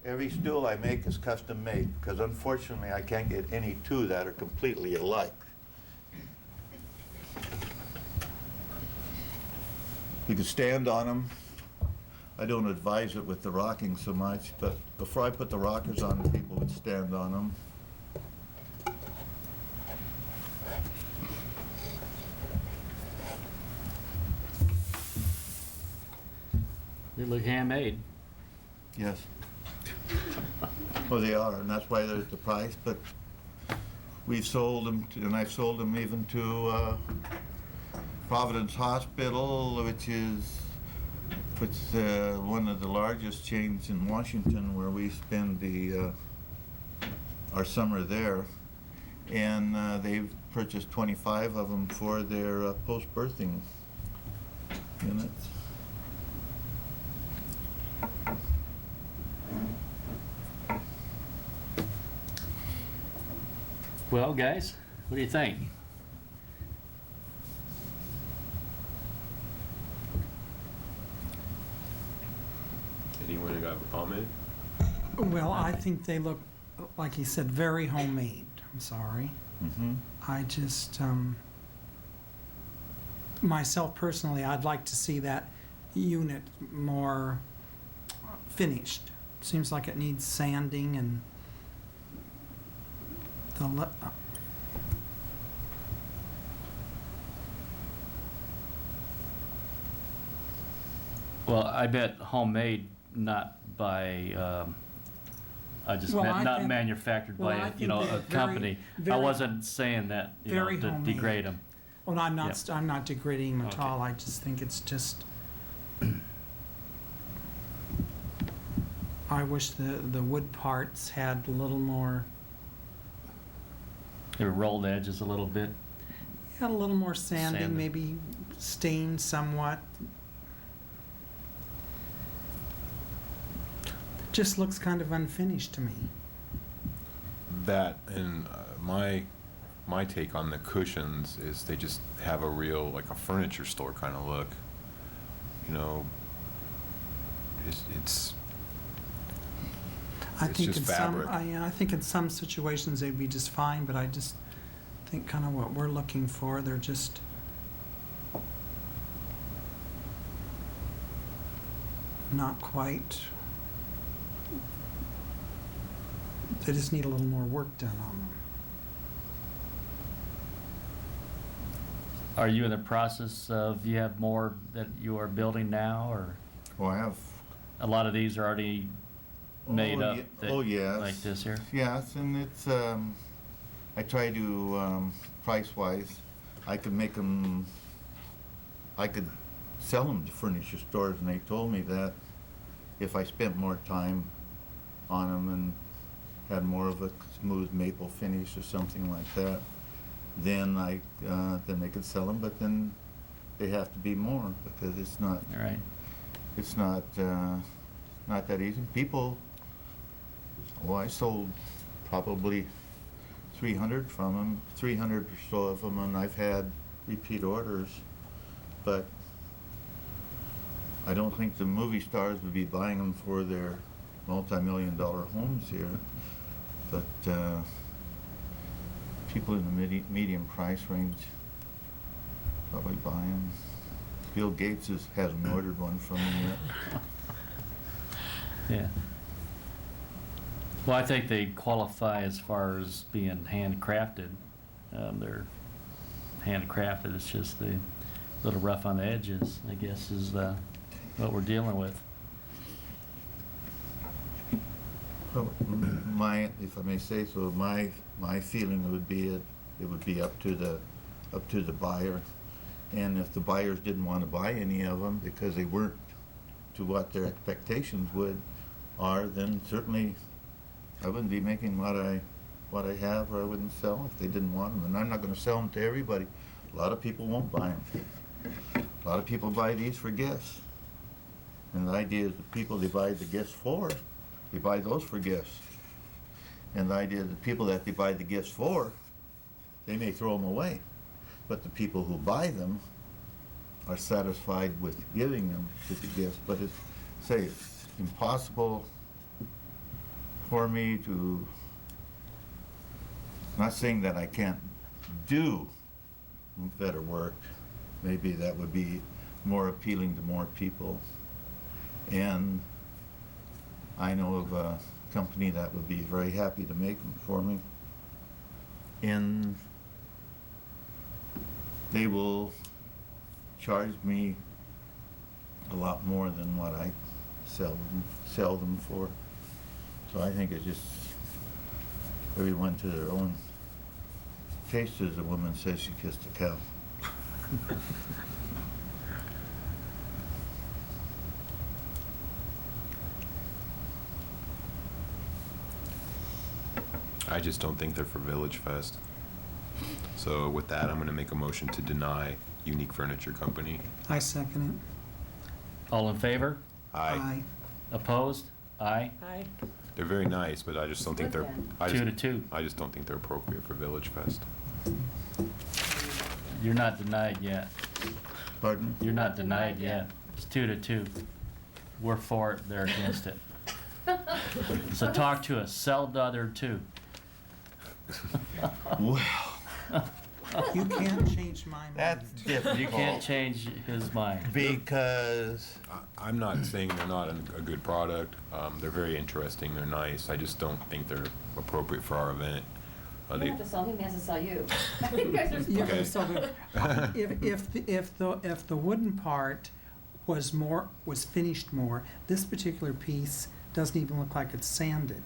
Every stool I make is custom made, because unfortunately I can't get any two that are completely alike. You can stand on them. I don't advise it with the rocking so much, but before I put the rockers on, people would stand on them. They look handmade. Yes. Well, they are, and that's why there's the price, but we've sold them, and I've sold them even to Providence Hospital, which is It's one of the largest chains in Washington where we spend our summer there. And they've purchased 25 of them for their post-birthing units. Well, guys, what do you think? Anyone who got a comment? Well, I think they look, like he said, very homemade. I'm sorry. Mm-hmm. I just, myself personally, I'd like to see that unit more finished. Seems like it needs sanding and Well, I bet homemade, not by, I just Well, meant I not think- manufactured well, I by, think you know, they're a company. I very- wasn't saying that, you know, very to homemade. degrade them. Well, I'm not, Yeah. I'm not degrading them at Okay. all. I just think it's just, I wish the wood parts had a little more, They were rolled edges a little bit. had a little more sanding, Sanded. maybe stained somewhat. Just looks kind of unfinished to me. That and my take on the cushions is they just have a real, like a furniture store kind of look. You know, it's I It's think just in fabric. I think in some situations they'd be just fine, but I just think kind of what we're looking for, they're just not quite. They just need a little more work done on them. Are you in the process of, you have more that you are building now, or Well, I have. a lot of these are already made up? that- Oh, yes. Like this here? Yes, and it's, I try to, price-wise, I could make them, I could sell them to furniture stores, and they told me that if I spent more time on them and had more of a smooth maple finish or something like that, then then they could sell them, but then they have to be more, because it's not, All right. it's not that easy. People, well, I sold probably 300 from them, 300 or so of them, and I've had repeat orders, but I don't think the movie stars would be buying them for their multi-million-dollar homes here, but people in the medium price range probably buy them. Bill Gates hasn't ordered one from them yet. Yeah. Well, I think they qualify as far as being handcrafted. They're handcrafted, it's just the little rough on the edges, I guess, is what we're dealing with. Well, if I may say so, my feeling would be it would be up to the buyer, and if the buyers didn't want to buy any of them because they weren't to what their expectations are, then certainly I wouldn't be making what I have, or I wouldn't sell if they didn't want them, and I'm not going to sell them to everybody. A lot of people won't buy them. A lot of people buy these for gifts, and the idea is the people they buy the gifts for, they buy those for gifts. And the idea is the people that they buy the gifts for, they may throw them away. But the people who buy them are satisfied with giving them to the gifts. But it's impossible for me to, not saying that I can't do better work, maybe that would be more appealing to more people. And I know of a company that would be very happy to make them for me. And they will charge me a lot more than what I sell them for. So I think it's just everyone to their own taste, as a woman says she kissed a cow. I just don't think they're for Village Fest. So with that, I'm gonna make a motion to deny Unique Furniture Company. I second All in favor? it. Aye. Opposed? Aye. Aye. They're very nice, but I just don't think they're, I 2 to just, 2. I just don't think they're appropriate for Village Fest. You're not denied yet. Pardon? You're not denied yet. It's 2 to 2. We're for it, they're against it. So talk to us, sell the other 2. Well, You can't change my mind. that's difficult. You can't change his mind. Because, I'm not saying they're not a good product. They're very interesting, they're nice. I just don't think they're appropriate for our event. You They- don't have to sell him, he has to sell you. You guys are Yeah, Okay. so if the wooden part was finished more, this particular piece doesn't even look like it's sanded.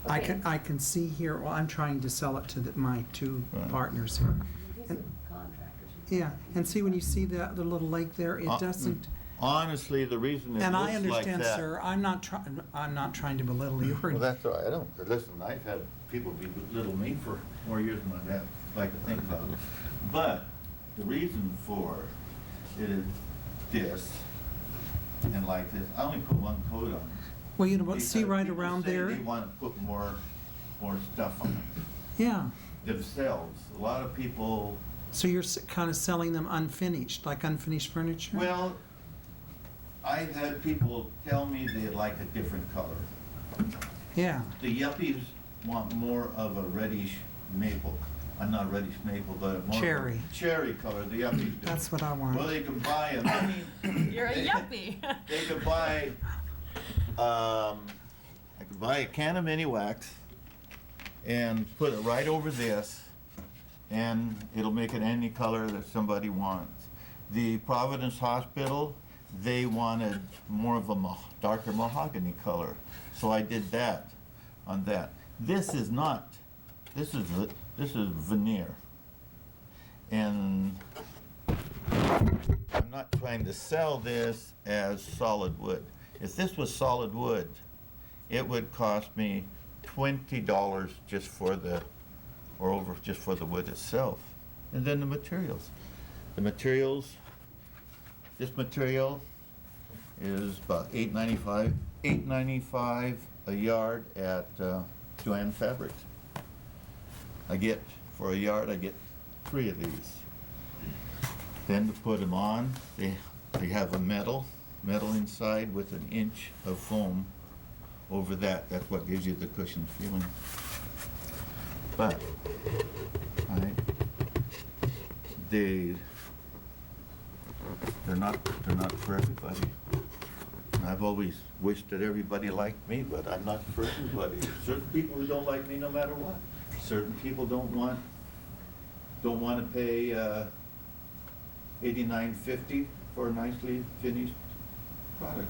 Okay. I can see here, well, I'm trying to sell it to my 2 Right. partners here. These And- are contractors. Yeah, and see when you see the little lake there, it doesn't, honestly, the reason it and I looks like understand, that. sir, I'm not trying to belittle you or Well, that's all right. I don't, listen, I've had people belittle me for more years than I'd like to think of. But the reason for it is this, and like this, I only put one coat on. well, you know what, see Because right people around say there? They want to put more stuff on it Yeah, themselves. A lot of people, so you're kind of selling them unfinished, like unfinished furniture? well, I've had people tell me they'd like a different color. Yeah, The yuppies want more of a reddish maple. Not reddish maple, but more Cherry. of a cherry color. The yuppies do. that's what I want. Well, they can buy them. I mean, You're a yuppie. they could buy. I could buy a can of mini wax and put it right over this, and it'll make it any color that somebody wants. The Providence Hospital, they wanted more of a darker mahogany color, so I did that on that. This is not. This is veneer, and I'm not trying to sell this as solid wood. If this was solid wood, it would cost me $20 just for the wood itself, and then the materials. The materials. This material is about $8.95 a yard at Joann Fabrics. For a yard, I get 3 of these. Then to put them on, they have a metal inside with an inch of foam over that. That's what gives you the cushion feeling. But, they're not for everybody. I've always wished that everybody liked me, but I'm not for everybody. Certain people who don't like me no matter what. Certain people don't want to pay $89.50 for a nicely finished product.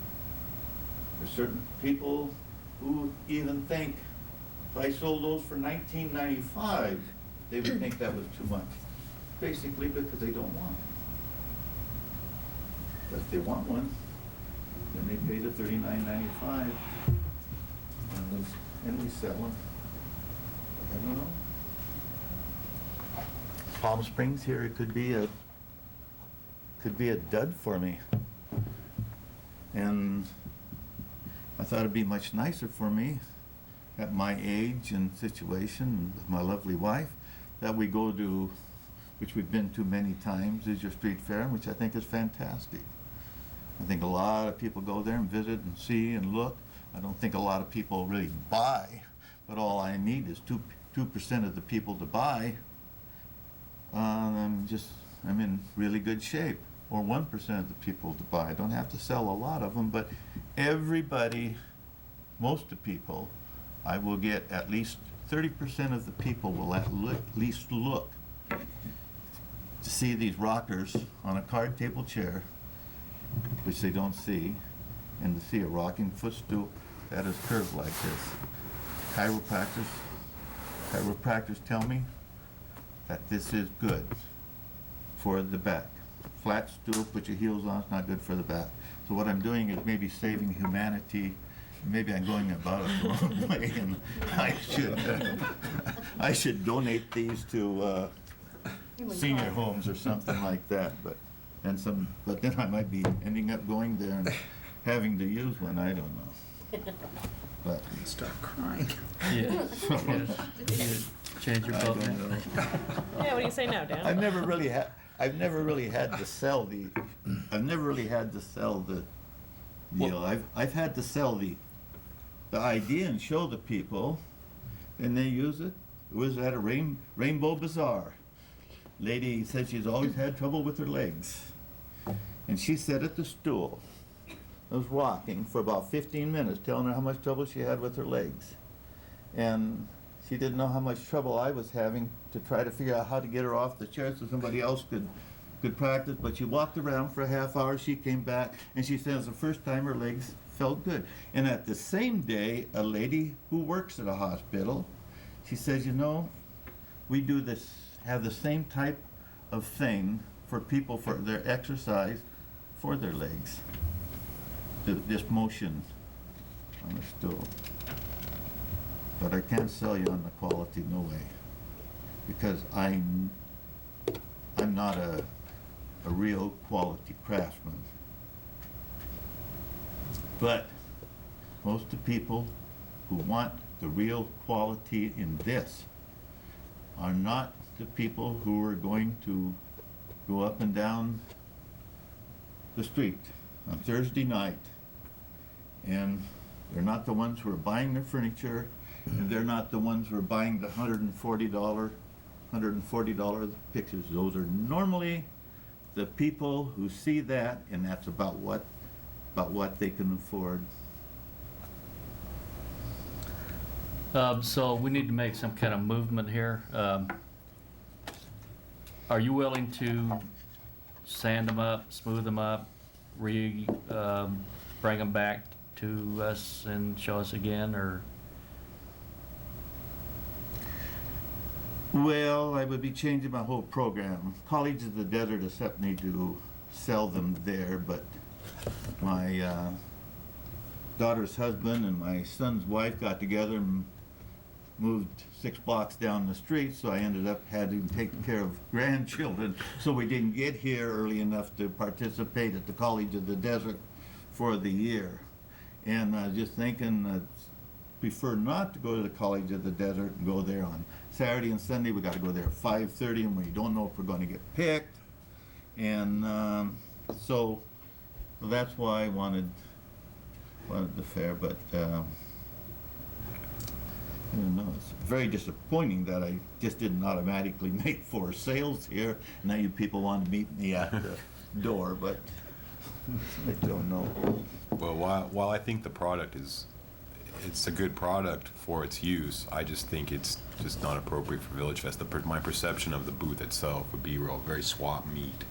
There's certain people who even think if I sold those for $19.95, they would think that was too much. Basically because they don't want it. But if they want one, then they pay the $39.95, and we sell them. I don't know. Palm Springs here, it could be a dud for me. And I thought it'd be much nicer for me at my age and situation with my lovely wife that we go to, which we've been to many times, is your street fair, which I think is fantastic. I think a lot of people go there and visit and see and look. I don't think a lot of people really buy, but all I need is 2% of the people to buy. I'm in really good shape. Or 1% of the people to buy. I don't have to sell a lot of them, but everybody, most of the people, I will get at least 30% of the people will at least look to see these rockers on a card table chair, which they don't see, and to see a rocking footstool that is curved like this. Chiropractors tell me that this is good for the back. Flat stool, put your heels on, it's not good for the back. So what I'm doing is maybe saving humanity maybe I'm going about it the wrong way, and I should donate these to senior homes or something like that, but then I might be ending up going there and having to use one, I don't know. But Start crying. Yeah. Change your I vote don't now. know. Yeah, what do you say now, Dan? I've never really had to sell the deal. I've had to sell the idea and show the people, and they use it. It was at a Rainbow Bazaar. Lady said she's always had trouble with her legs, and she sat at the stool. I was rocking for about 15 minutes, telling her how much trouble she had with her legs, and she didn't know how much trouble I was having to try to figure out how to get her off the chair so somebody else could practice. But she walked around for a half hour. She came back, and she says the first time her legs felt good. And at the same day, a lady who works at a hospital, she says, you know, we do this, have the same type of thing for people for their exercise for their legs. This motion on the stool. But I can't sell you on the quality, no way. Because I'm not a real quality craftsman. But most of the people who want the real quality in this are not the people who are going to go up and down the street on Thursday night, and they're not the ones who are buying their furniture, and they're not the ones who are buying the $140 pictures. Those are normally the people who see that, and that's about what they can afford. So we need to make some kind of movement here. Are you willing to sand them up, smooth them up, bring them back to us and show us again, or? Well, I would be changing my whole program. College of the Desert accept me to sell them there, but my daughter's husband and my son's wife got together and moved 6 blocks down the street, so I ended up having to take care of grandchildren, so we didn't get here early enough to participate at the College of the Desert for the year. And I was just thinking, prefer not to go to the College of the Desert and go there on Saturday and Sunday. We got to go there at 5:30, and we don't know if we're going to get picked. And so that's why I wanted the fair, but I don't know. It's very disappointing that I just didn't automatically make 4 sales here. Now you people want to meet me at the door, but I don't know. Well, while I think the product it's a good product for its use, I just think it's just not appropriate for VillageFest. My perception of the booth itself would be very swap meet,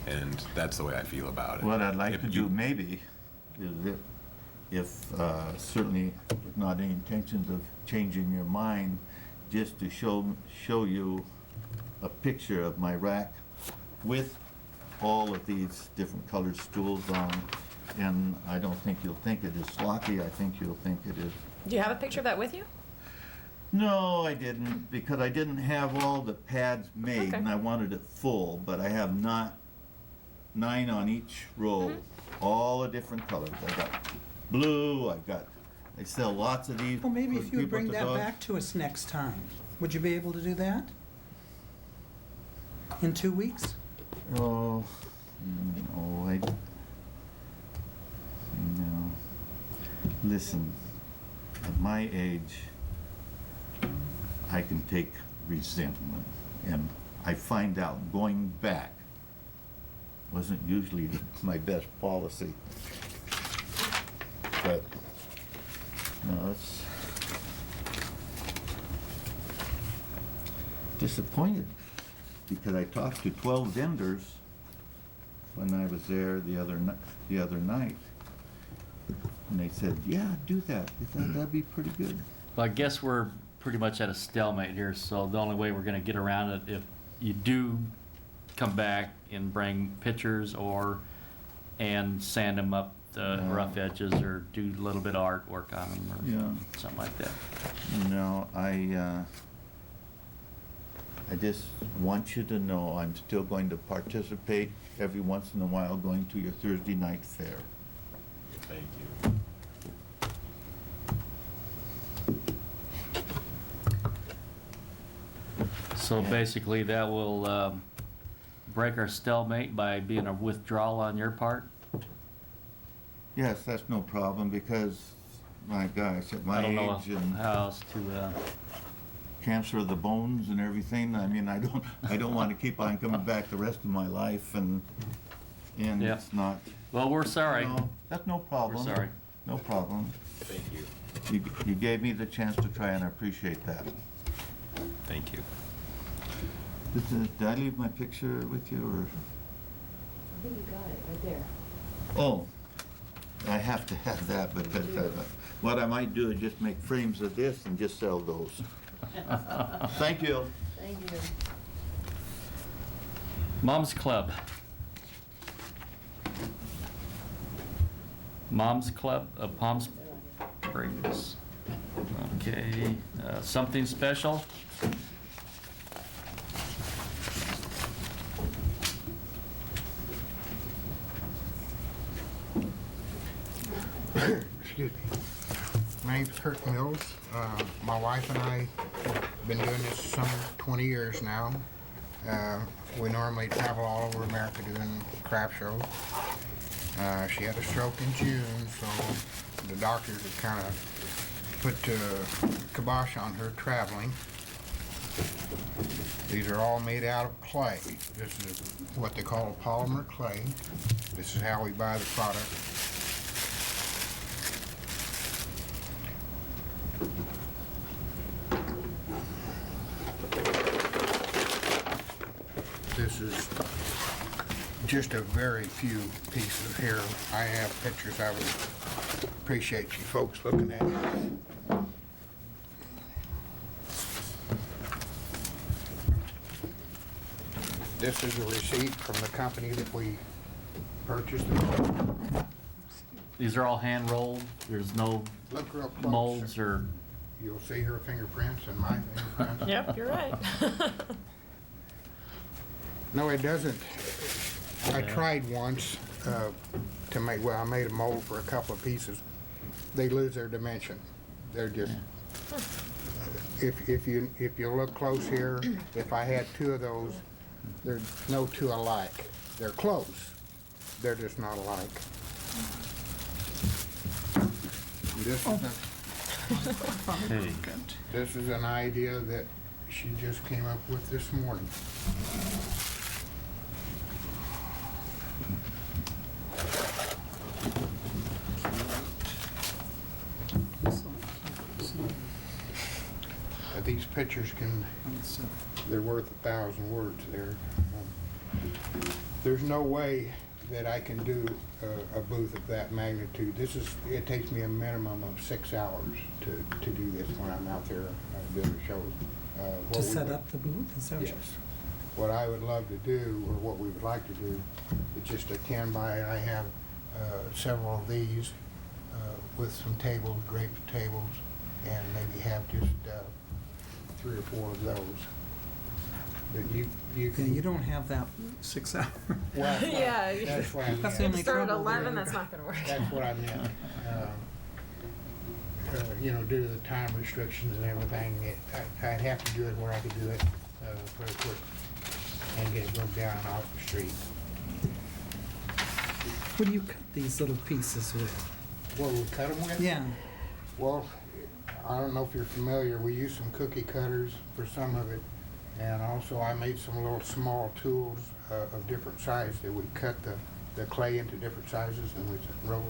and that's the way I feel about it. What I'd like to do maybe is if certainly with not any intentions of changing your mind, just to show you a picture of my rack with all of these different colored stools on. And I don't think you'll think it is sloppy. I think you'll think it is. Do you have a picture of that with you? No, I didn't, because I didn't have all the pads made, Okay. and I wanted it full, but I have 9 on each row, all the different colors. I got blue, I sell lots of these. Well, maybe for if you would people bring to that dog. back to us next time. Would you be able to do that? In 2 weeks? Oh, no, no. Listen, at my age, I can take resentment, and I find out going back wasn't usually my best policy. But, no, it's disappointed, because I talked to 12 vendors when I was there the other night, and they said, yeah, do that. They thought that'd be pretty good. Well, I guess we're pretty much at a stalemate here, so the only way we're gonna get around it, if you do come back and bring pictures and sand them up rough edges or do a little bit of artwork on them or Yeah. something like that. No, I just want you to know I'm still going to participate every once in a while going to your Thursday night fair. Thank you. So basically, that will break our stalemate by being a withdrawal on your part? Yes, that's no problem because, my gosh, at my I don't know age and how else to, cancer of the bones and everything, I mean, I don't want to keep on coming back the rest of my life and Yeah. it's not. well, we're sorry. No, that's no problem. We're sorry. No problem. Thank you. You gave me the chance to try and I appreciate that. Thank you. Did I leave my picture with you or? I think you got it right there. Oh, I have to have that, but what I might do is just make frames of this and just sell those. Thank you. Thank you. Mom's Club. Mom's Club of Palm Springs. Okay, something special? Excuse me. My name's Kurt Mills. My wife and I have been doing this some 20 years now. We normally travel all over America doing craft shows. She had a stroke in June, so the doctors have kind of put kibosh on her traveling. These are all made out of clay. This is what they call a polymer clay. This is how we buy the product. This is just a very few pieces here. I have pictures I would appreciate you folks looking at. This is a receipt from the company that we purchased. These are all hand rolled? There's no Look real close. molds or? You'll see her fingerprints and my fingerprints. Yep, you're right. No, it doesn't. I tried once to make, well, I made a mold for a couple of pieces. They lose their dimension. They're just, if you look close here, if I had two of those, they're no two alike. They're close. They're just not alike. This is Hey. this is an idea that she just came up with this morning. These pictures they're worth 1,000 words there. There's no way that I can do a booth of that magnitude. It takes me a minimum of 6 hours to do this when I'm out there doing shows. To set up the booth, is that what Yes. What I would love to do, or what we would like to do, is just a 10 by, I have several of these with some tables, draped tables, and maybe have just 3 or 4 of those. But you Yeah, can. you don't have that 6 hour. Well, Yeah, that's what I meant. That's the only Start at trouble there. 11, that's not gonna work. That's what I meant. Due to the time restrictions and everything, I'd have to do it where I could do it very quick and get it broke down and off the street. What do you cut these little pieces with? What we cut them with? Yeah. Well, I don't know if you're familiar, we use some cookie cutters for some of it. And also I made some little small tools of different sizes that would cut the clay into different sizes and we roll.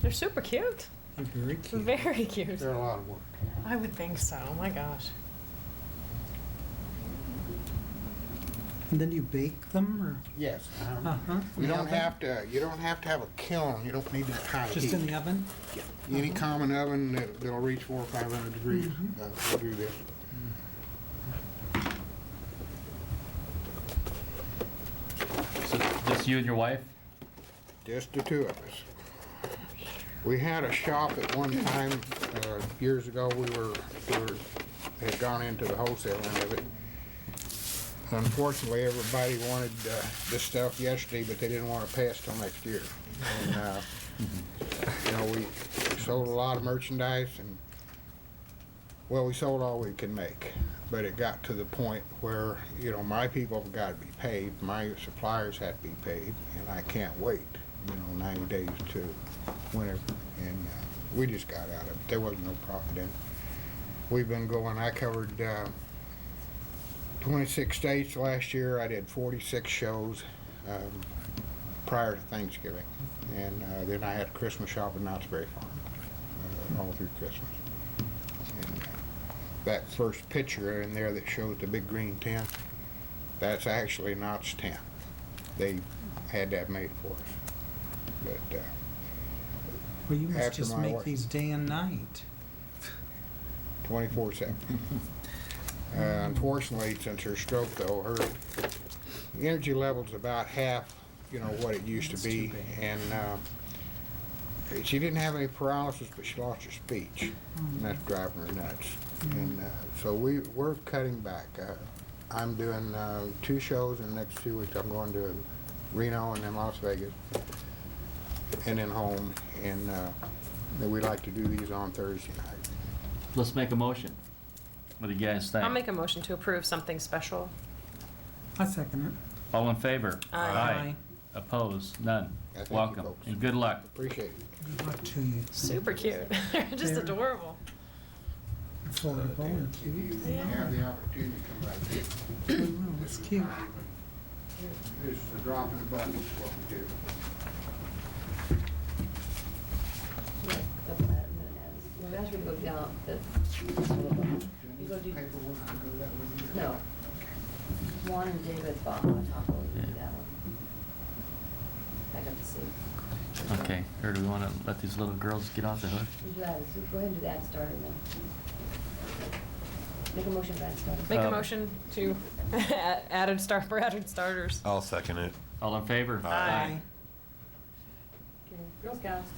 They're super cute. They're very cute. Very cute. They're a lot of work. I would think so. Oh my gosh. And then you bake them, or Yes. Uh-huh. You don't Oven? have to have a kiln. You don't need that kind of heat. just in the oven? Any common oven that'll reach 400 or 500 degrees will do this. So just you and your wife? Just the two of us. We had a shop at one time, years ago, had gone into the wholesale end of it. Unfortunately, everybody wanted the stuff yesterday, but they didn't want to pay us till next year. And, you know, we sold a lot of merchandise, and, well, we sold all we could make. But it got to the point where, you know, my people have got to be paid, my suppliers had to be paid, and I can't wait, you know, 90 days to whenever. And we just got out of it. There wasn't no profit in it. We've been going, I covered 26 states last year. I did 46 shows prior to Thanksgiving. And then I had a Christmas shop in Knott's Berry Farm all through Christmas. And that first picture in there that shows the big green tent, that's actually Knott's tent. They had that made for us. But Well, you must after just my make work. these day and night. 24/7. Unfortunately, since her stroke, though, her energy level's about half, you know, what it used to be, and she didn't have any paralysis, but she lost her speech, and that's driving her nuts. And so we're cutting back. I'm doing 2 shows in the next 2 weeks. I'm going to Reno and then Las Vegas, and then home, and we like to do these on Thursday night. Let's make a motion. What do you guys think? I'll make a motion to approve something special. I second it. All in favor? Aye. Opposed? None. Thank you, Welcome, folks. and good luck. Appreciate it. Good luck to you. Super cute. Just They're- adorable. Affordable and cute. If you have the opportunity to come back here. We will. It's cute. This is a drop in the bucket, is what we do. Well, actually go down, you go do, no. Juan and David's Baja Taco, you do that one. I got to see. Okay, or do we want to let these little girls get off the hook? You do that, go ahead and do that and start then. Make a motion for that starter. Make a motion to added starters. I'll second it. All in favor? Aye. Okay, Girl Scouts.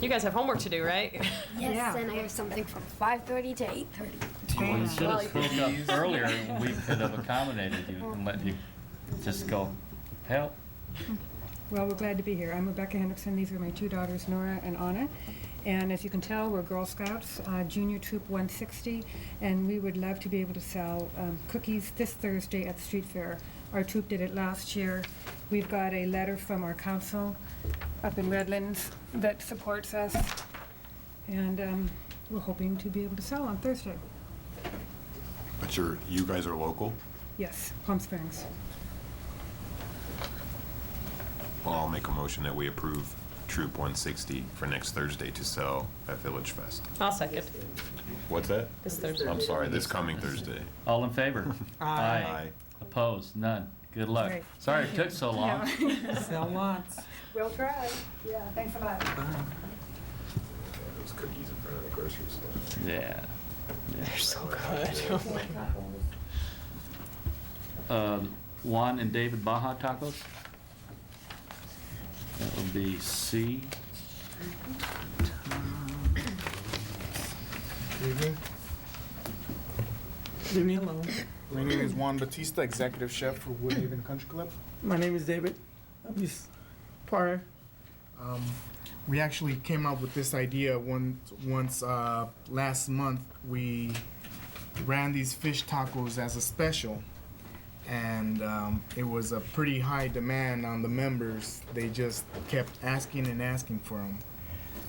You guys have homework to do, right? Yes, and I have something from 5:30 to 8:30. Well, you should have spoke up earlier, and we could have accommodated you and let you just go help. Well, we're glad to be here. I'm Rebecca Hendrickson. These are my 2 daughters, Nora and Anna. And as you can tell, we're Girl Scouts, Junior Troop 160, and we would love to be able to sell cookies this Thursday at the street fair. Our troop did it last year. We've got a letter from our council up in Redlands that supports us, and we're hoping to be able to sell on Thursday. But you guys are local? Yes, Palm Springs. Well, I'll make a motion that we approve Troop 160 for next Thursday to sell at VillageFest. I'll second. What's that? This Thursday. I'm sorry, this coming Thursday. All in favor? Aye. Opposed? None. Good luck. Great. Sorry it took so long. Sell lots. We'll try. Yeah, thanks a lot. Those cookies in front of the grocery store. Yeah. They're so good. Oh my God. Juan and David Baja Tacos. That would be C. Evening. Leave me alone. My name is Juan Batista, executive chef for Woodhaven Country Club. My name is David. I'm his partner. We actually came up with this idea once last month. We ran these fish tacos as a special, and it was a pretty high demand on the members. They just kept asking and asking for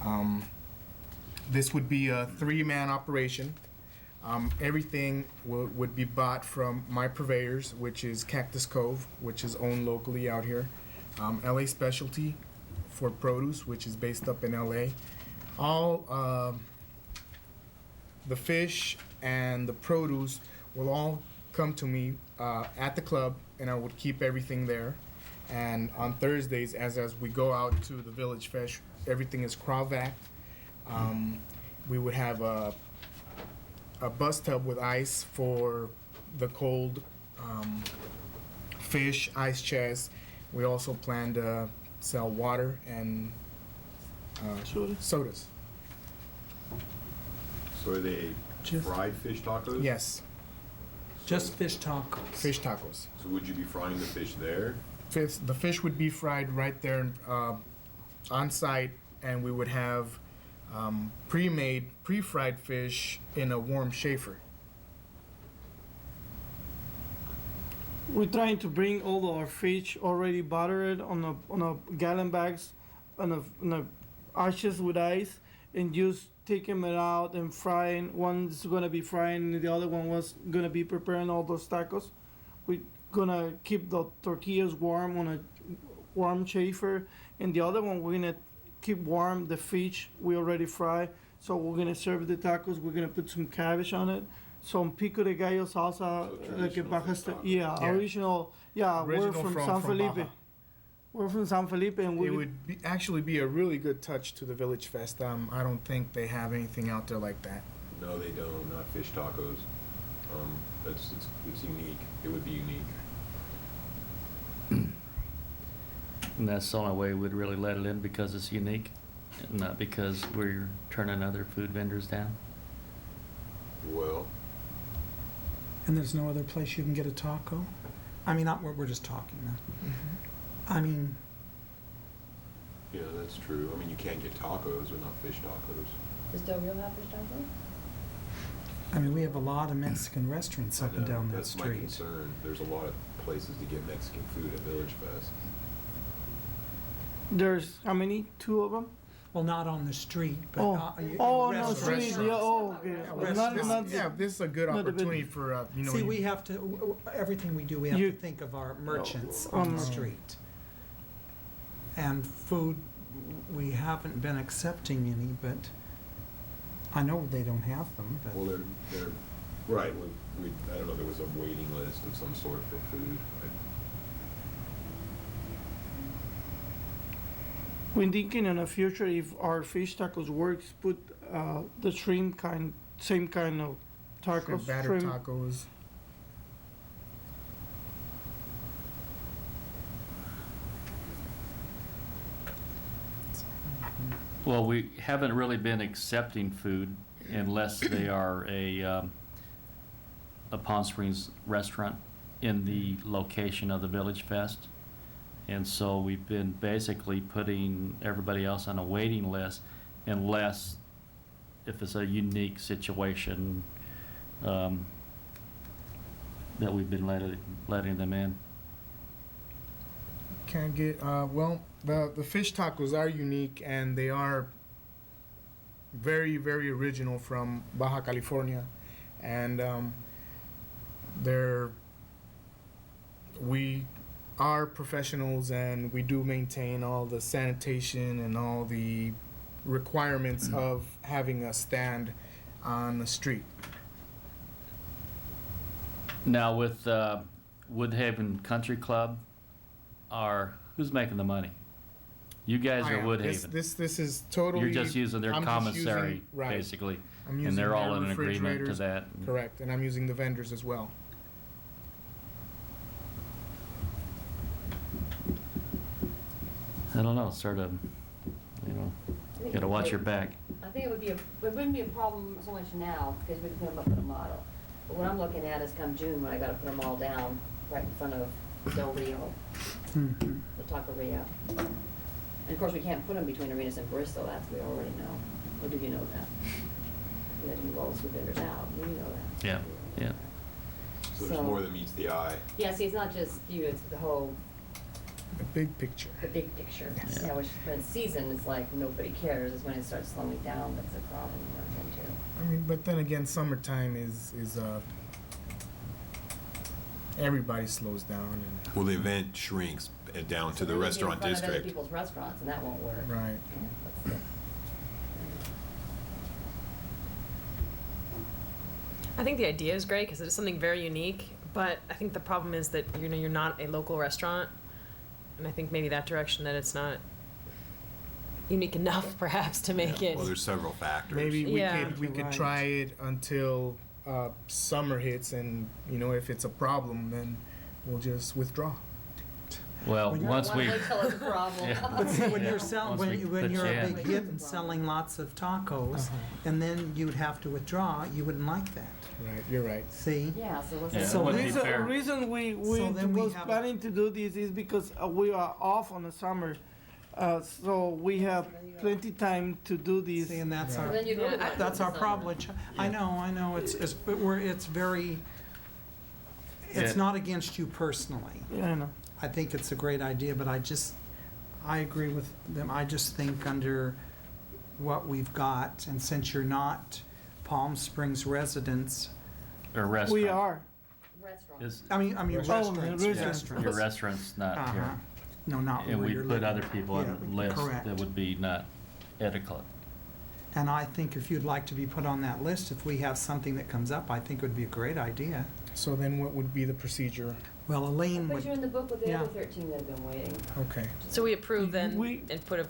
them. This would be a 3-man operation. Everything would be bought from my purveyors, which is Cactus Cove, which is owned locally out here. LA Specialty for produce, which is based up in LA. All the fish and the produce will all come to me at the club, and I would keep everything there. And on Thursdays, as we go out to the VillageFest, everything is cryovac. We would have a bus tub with ice for the cold fish, ice chest. We also plan to sell water and sodas. So are they Just- fried fish tacos? Yes, Just fish tacos. fish tacos. So would you be frying the fish there? The fish would be fried right there on site, and we would have pre-made, pre-fried fish in a warm shafer. We're trying to bring all our fish already buttered on a gallon bags, on a ashes with ice, and just taking it out and frying. One's gonna be frying, and the other one was gonna be preparing all those tacos. We're gonna keep the tortillas warm on a warm chafer, and the other one we're gonna keep warm the fish we already fry. So we're gonna serve the tacos. We're gonna put some cabbage on it, some pico de gallo salsa, like a Baja style. Yeah, Yeah. original. Yeah, we're Original from from San Felipe. Baja. We're from San Felipe, and we It would actually be a really good touch to the Village Fest. I don't think they have anything out there like that. No, they don't. Not fish tacos. It's unique. It would be unique. And that's the only way we'd really let it in, because it's unique, and not because we're turning other food vendors down. Well, And there's no other place you can get a taco? I mean, we're just talking now. I mean, yeah, that's true. I mean, you can't get tacos, but not fish tacos. Does Del Rio have fish tacos? we have a lot of Mexican restaurants up I and know, down that that's my street. concern. There's a lot of places to get Mexican food at Village Fest. there's how many? 2 of them. Well, not on the street, but Oh, on the restaurants. street. Yeah. Oh, okay. This is a good not a bit- opportunity for See, we have to, everything we do, we have You- to think of our merchants on the street. And food, we haven't been accepting any, but I know they don't have them, but. Well, they're right. I don't know. There was a waiting list of some sort for food. We're thinking in the future, if our fish tacos works, put the shrimp same kind of tacos. batter tacos. Well, we haven't really been accepting food unless they are a Palm Springs restaurant in the location of the Village Fest. And so we've been basically putting everybody else on a waiting list unless, if it's a unique situation, that we've been letting them in. Can't get well. The fish tacos are unique, and they are very, very original from Baja California, and we are professionals, and we do maintain all the sanitation and all the requirements of having a stand on the street. Now with Woodhaven Country Club, who's making the money? You guys I are am. Woodhaven. This is totally. You're just using their I'm just commissary, using- right. basically, I'm and using they're all their in agreement to refrigerators. that. Correct, and I'm using the vendors as well. I don't know, sort of, gotta watch your back. I think it wouldn't be a problem so much now, because we can put them up in a model. But what I'm looking at is come June, when I gotta put them all down right in front of Del Rio, Mhm. the Taqueria. And of course, we can't put them between Arenas and Bristol, that's, we already know. Or do you know that? We had to move all the food vendors out, you know that. Yeah, yeah. So there's more than meets the eye. Yeah, see, it's not just you, it's the whole, The big picture. the big picture. Yes. Yeah, which when it's season, it's like nobody cares, it's when it starts slowing down, that's a problem it runs into. I mean, but then again, summertime is everybody slows down and. Well, the event shrinks down to So the then you'd be restaurant in front of other district. people's restaurants, and that won't work. Right. Yeah, that's it. I think the idea is great because it's something very unique, but I think the problem is that you're not a local restaurant, and I think maybe that direction that it's not unique enough perhaps to make it. Well, there's several factors. Maybe we Yeah. could Right. try it until summer hits, and if it's a problem, then we'll just withdraw. Well, When once we. Wait till it's a problem. Yeah. But see, when Yeah. you're selling, Once we when put you're you a in. big hit and selling lots of tacos, and then you'd have to withdraw, you wouldn't like that. Right, you're right. See? Yeah, so let's. Yeah, So it wouldn't be reason- fair. reason we So then we was have- planning to do this is because we are off on the summer, so we have plenty time to do this. See, and that's So our, then you'd really want to that's do our the problem. summer. I know, it's very, it's Yeah. not against you personally. Yeah, I know. I think it's a great idea, but I agree with them. I just think under what we've got, and since you're not Palm Springs residents, Or restaurant. We are. Restaurant. Is, I mean Oh, restaurants, restaurants. restaurants. your restaurant's not Uh-huh. here. No, not And where we you're put living. other people on Yeah, the list correct. that would be not etiquette. And I think if you'd like to be put on that list, if we have something that comes up, I think it would be a great idea. So then what would be the procedure? Well, Elaine Put you would, in the book with the Yeah. other 13 that have been waiting. Okay. So we approve then We- and put a,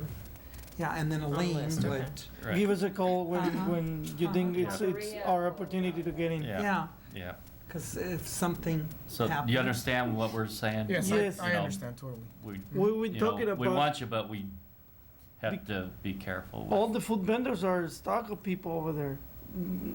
yeah, and then the Elaine list, okay. would, Right. Give us a call Uh-huh. when you think it's our opportunity to get in. Yeah. yeah, Yeah. because if something So happens. you understand what we're saying? Yes, Yes. I You know, understand totally. We, We you talking know, we about want you, but we have to be careful. with- all the food vendors are stock of people over there.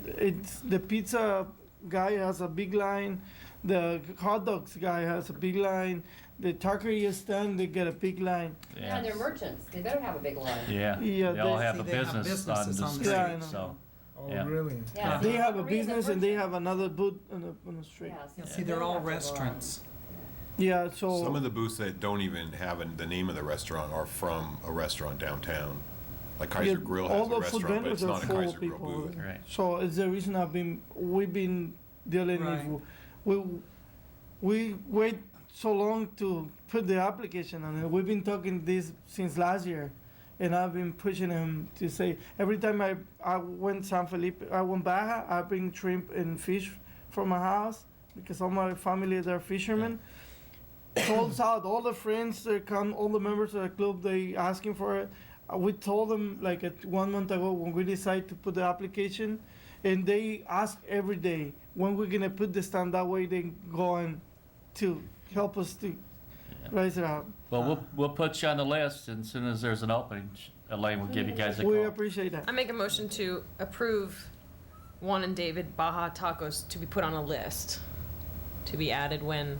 It's the pizza guy has a big line, the hot dogs guy has a big line, the taqueria stand they get a big line. Yeah, and they're merchants. They better have a big line. Yeah, Yeah, they all they- have See, a they have business on businesses the on the street, Yeah, I know. so. Oh, Yeah. really? Yeah. They have a Taqueria's business and they merchant. have another booth on the street. Yeah, so Yeah, see, they they're better all have to go on. restaurants. Yeah, so Some of the booths that don't even have the name of the restaurant are from a restaurant downtown. Like Kaiser yeah, Grill all has a the food restaurant, but it's vendors are not a full Kaiser of Grill people. booth. over there. Right. So it's the reason we've been dealing Right. with. We wait so long to put the application on it. We've been talking this since last year, and I've been pushing him to say every time I went San Felipe, I went Baja, I bring shrimp and fish from my house because all my family are fishermen. Sold out. All the friends that come, all the members of the club, they asking for it. We told them like 1 month ago when we decided to put the application, and they ask every day when we're gonna put the stand. That way they go on to help us to raise it up. Well, we'll put you on the list, and as soon as there's an opening, Elaine will give you guys a We call. appreciate that. I make a motion to approve Juan and David Baja Tacos to be put on a list, to be added when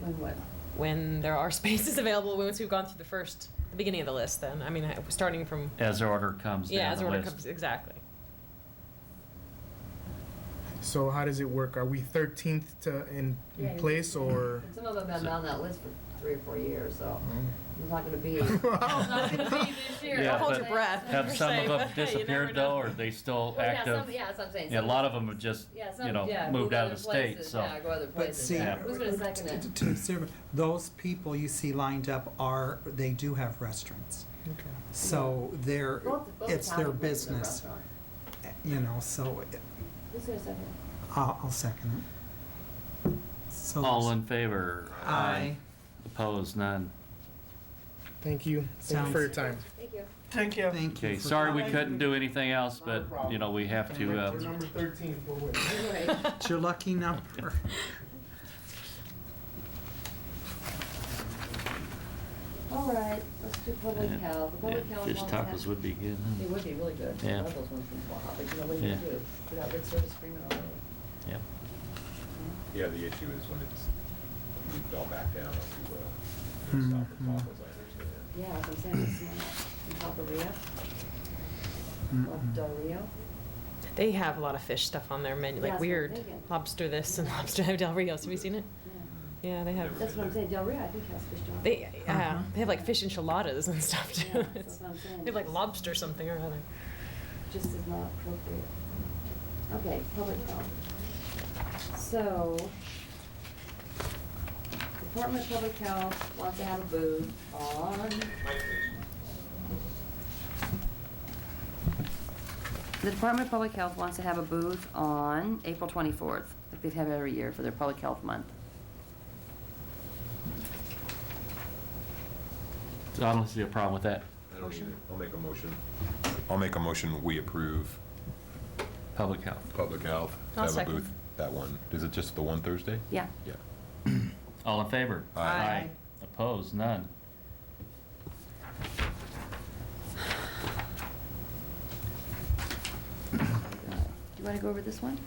When what? when there are spaces available, once we've gone through the beginning of the list then. I mean, starting from, As the order comes yeah, down as the order list. comes, exactly. So how does it work? Are we 13th in Yeah, place or? Some of them have been on that list for 3 or 4 years, so it's not gonna be, Mm. it's not gonna be this year. Yeah, Don't hold but your breath. Have per some se, of them but hey, you never disappeared know. though, or are they still Well, yeah, active? some, yeah, that's what I'm saying. Yeah, a Some- lot of them have just, Yeah, some, you know, yeah, moved out of other the state, places, so. Yeah, go other But places. see, Yeah. Who's gonna second it? those people you see lined up they do have restaurants. Okay. So they're, Both it's the their town places and the business, restaurant. you know, so Who's gonna second it? I'll second it. So All in favor? Aye. Opposed, none. Thank you. Thank you for your time. Thank you. Thank you. Thank you. Okay, for sorry we coming. couldn't do anything else, Not a but, problem. you know, we have to, We're number 13. We'll wait. It's your lucky number. All right, let's do public Yeah. health. The yeah, Public health fish ones tacos have- would be good, They huh? would be really good. Yeah. I love those ones from Baja, but you know what you Yeah. do? Without lip service screaming all over. Yep. Yeah, the issue is when it's, you fell back down to, stop Mhm. the tacos, I understand. Yeah, that's what I'm saying, it's in Paparia, or Del Rio. They have a lot of fish stuff on their menu, Yeah, like that's what I'm weird thinking. lobster this and lobster Del Rios. Have you seen it? Yeah, they have. That's what I'm saying, Del Rio, I think has fish tacos. They have like fish enchiladas and stuff too. Yeah, that's what I'm saying. They have like lobster something or other. Just is not appropriate. Okay, public health. So, Department of Public Health wants to have a booth on. The Department of Public Health wants to have a booth on April 24th, like they have every year for their Public Health Month. So I don't see a problem with that. I don't either. I'll make a motion. I'll make a motion, we approve Public health. public health to I'll have a second. booth that one. Is it just the one Thursday? Yeah. Yeah. All in favor? Aye. Opposed? None. Do you want to go over this one?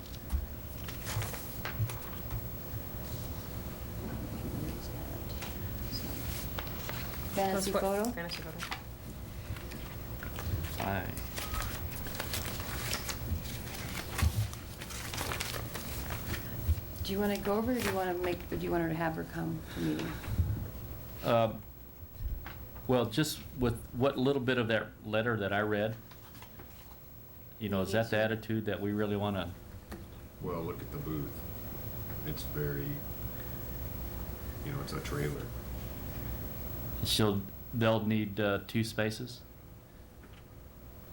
Fantasy photo? Fantasy photo. Aye. Do you want to go over it, or do you want to make, or do you want her to have her come to the meeting? Well, just with what little bit of that letter that I read, you know, is that the attitude that we really want to? Well, look at the booth. It's very, you know, it's a trailer. They'll need 2 spaces?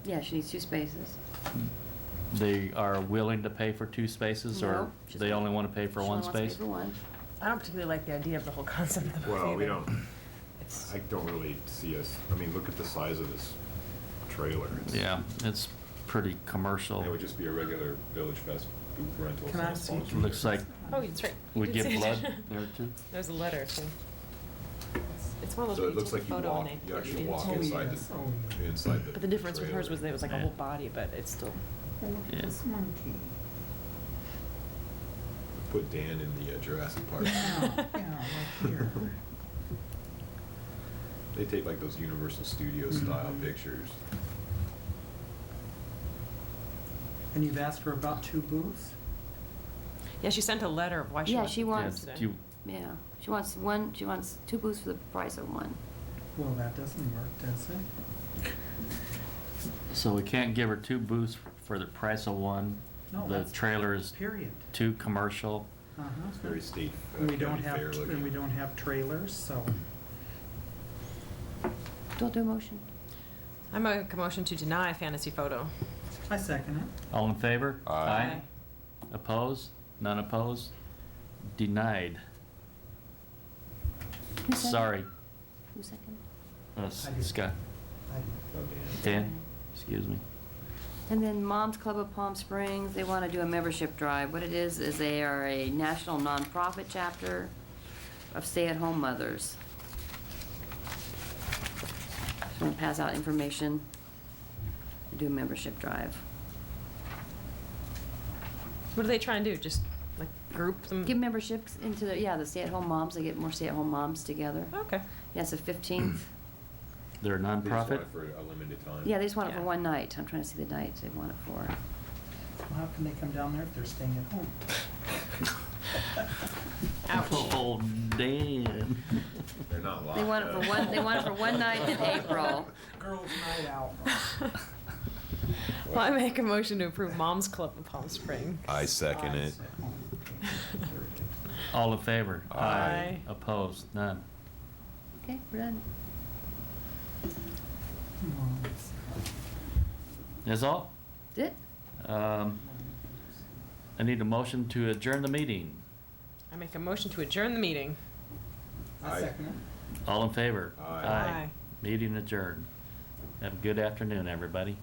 Yeah, she needs 2 spaces. They are willing to pay for 2 spaces, or No, she's they not. only want to pay for She 1 only wants to pay space? for 1. I don't particularly like the idea of the whole concept of the booth Well, we either. don't, I don't really see us, I mean, look at the size of this trailer. It's- Yeah, it's pretty commercial. It would just be a regular VillageFest booth rental. Can I It's see? not sponsored. Looks like Oh, that's right. we You get did say blood that. there too. There's a letter too. It's one of those So where it looks take like a you photo walk, and they you put actually into walk it. inside yes. the, inside the. But the difference with hers was that it was like a Yeah. whole body, but it's still. Oh, look at Yeah. this monkey. Put Dan in the Jurassic Park. Yeah, right here. They take like those Universal Studios style pictures. And you've asked her about 2 booths? Yeah, she sent a letter of why she. Yeah, wanted she to do wants- it Do today. you, Yeah, she wants 2 booths for the price of 1. Well, that doesn't work, does it? so we can't give her 2 booths for the price of 1? No, The that's trailer is period. too commercial? Uh-huh. It's very state, And we don't county have, fair and looking. we don't have trailers, so. Don't do a motion. I make a motion to deny fantasy photo. I second it. All in favor? Aye. Opposed? None opposed? Denied. Who seconded? Sorry. Who seconded? Uh, I did. Scott. Oh, Dan. Dan? Excuse me. And then Moms Club of Palm Springs, they want to do a membership drive. What it is they are a national nonprofit chapter of stay-at-home mothers. Just want to pass out information, do a membership drive. What do they try and do? Just like group them? Give memberships into the stay-at-home moms, they get more stay-at-home moms together. Okay. Yeah, it's the 15th. They're a They just want nonprofit? it for a limited time. Yeah, they just want it for Yeah. 1 night. I'm trying to see the night they want it for. Well, how can they come down there if they're staying at home? Ouch. Oh, Dan. They're not locked They want it for up. they want it for 1 night in April. Girls' night out. Well, I make a motion to approve Mom's Club in Palm Spring. I second it. All in favor? Aye. Opposed? None. Okay, we're done. That's all? Did? I need a motion to adjourn the meeting. I make a motion to adjourn the meeting. I second it. All in favor? Aye. Aye. Meeting adjourned. Have a good afternoon, everybody.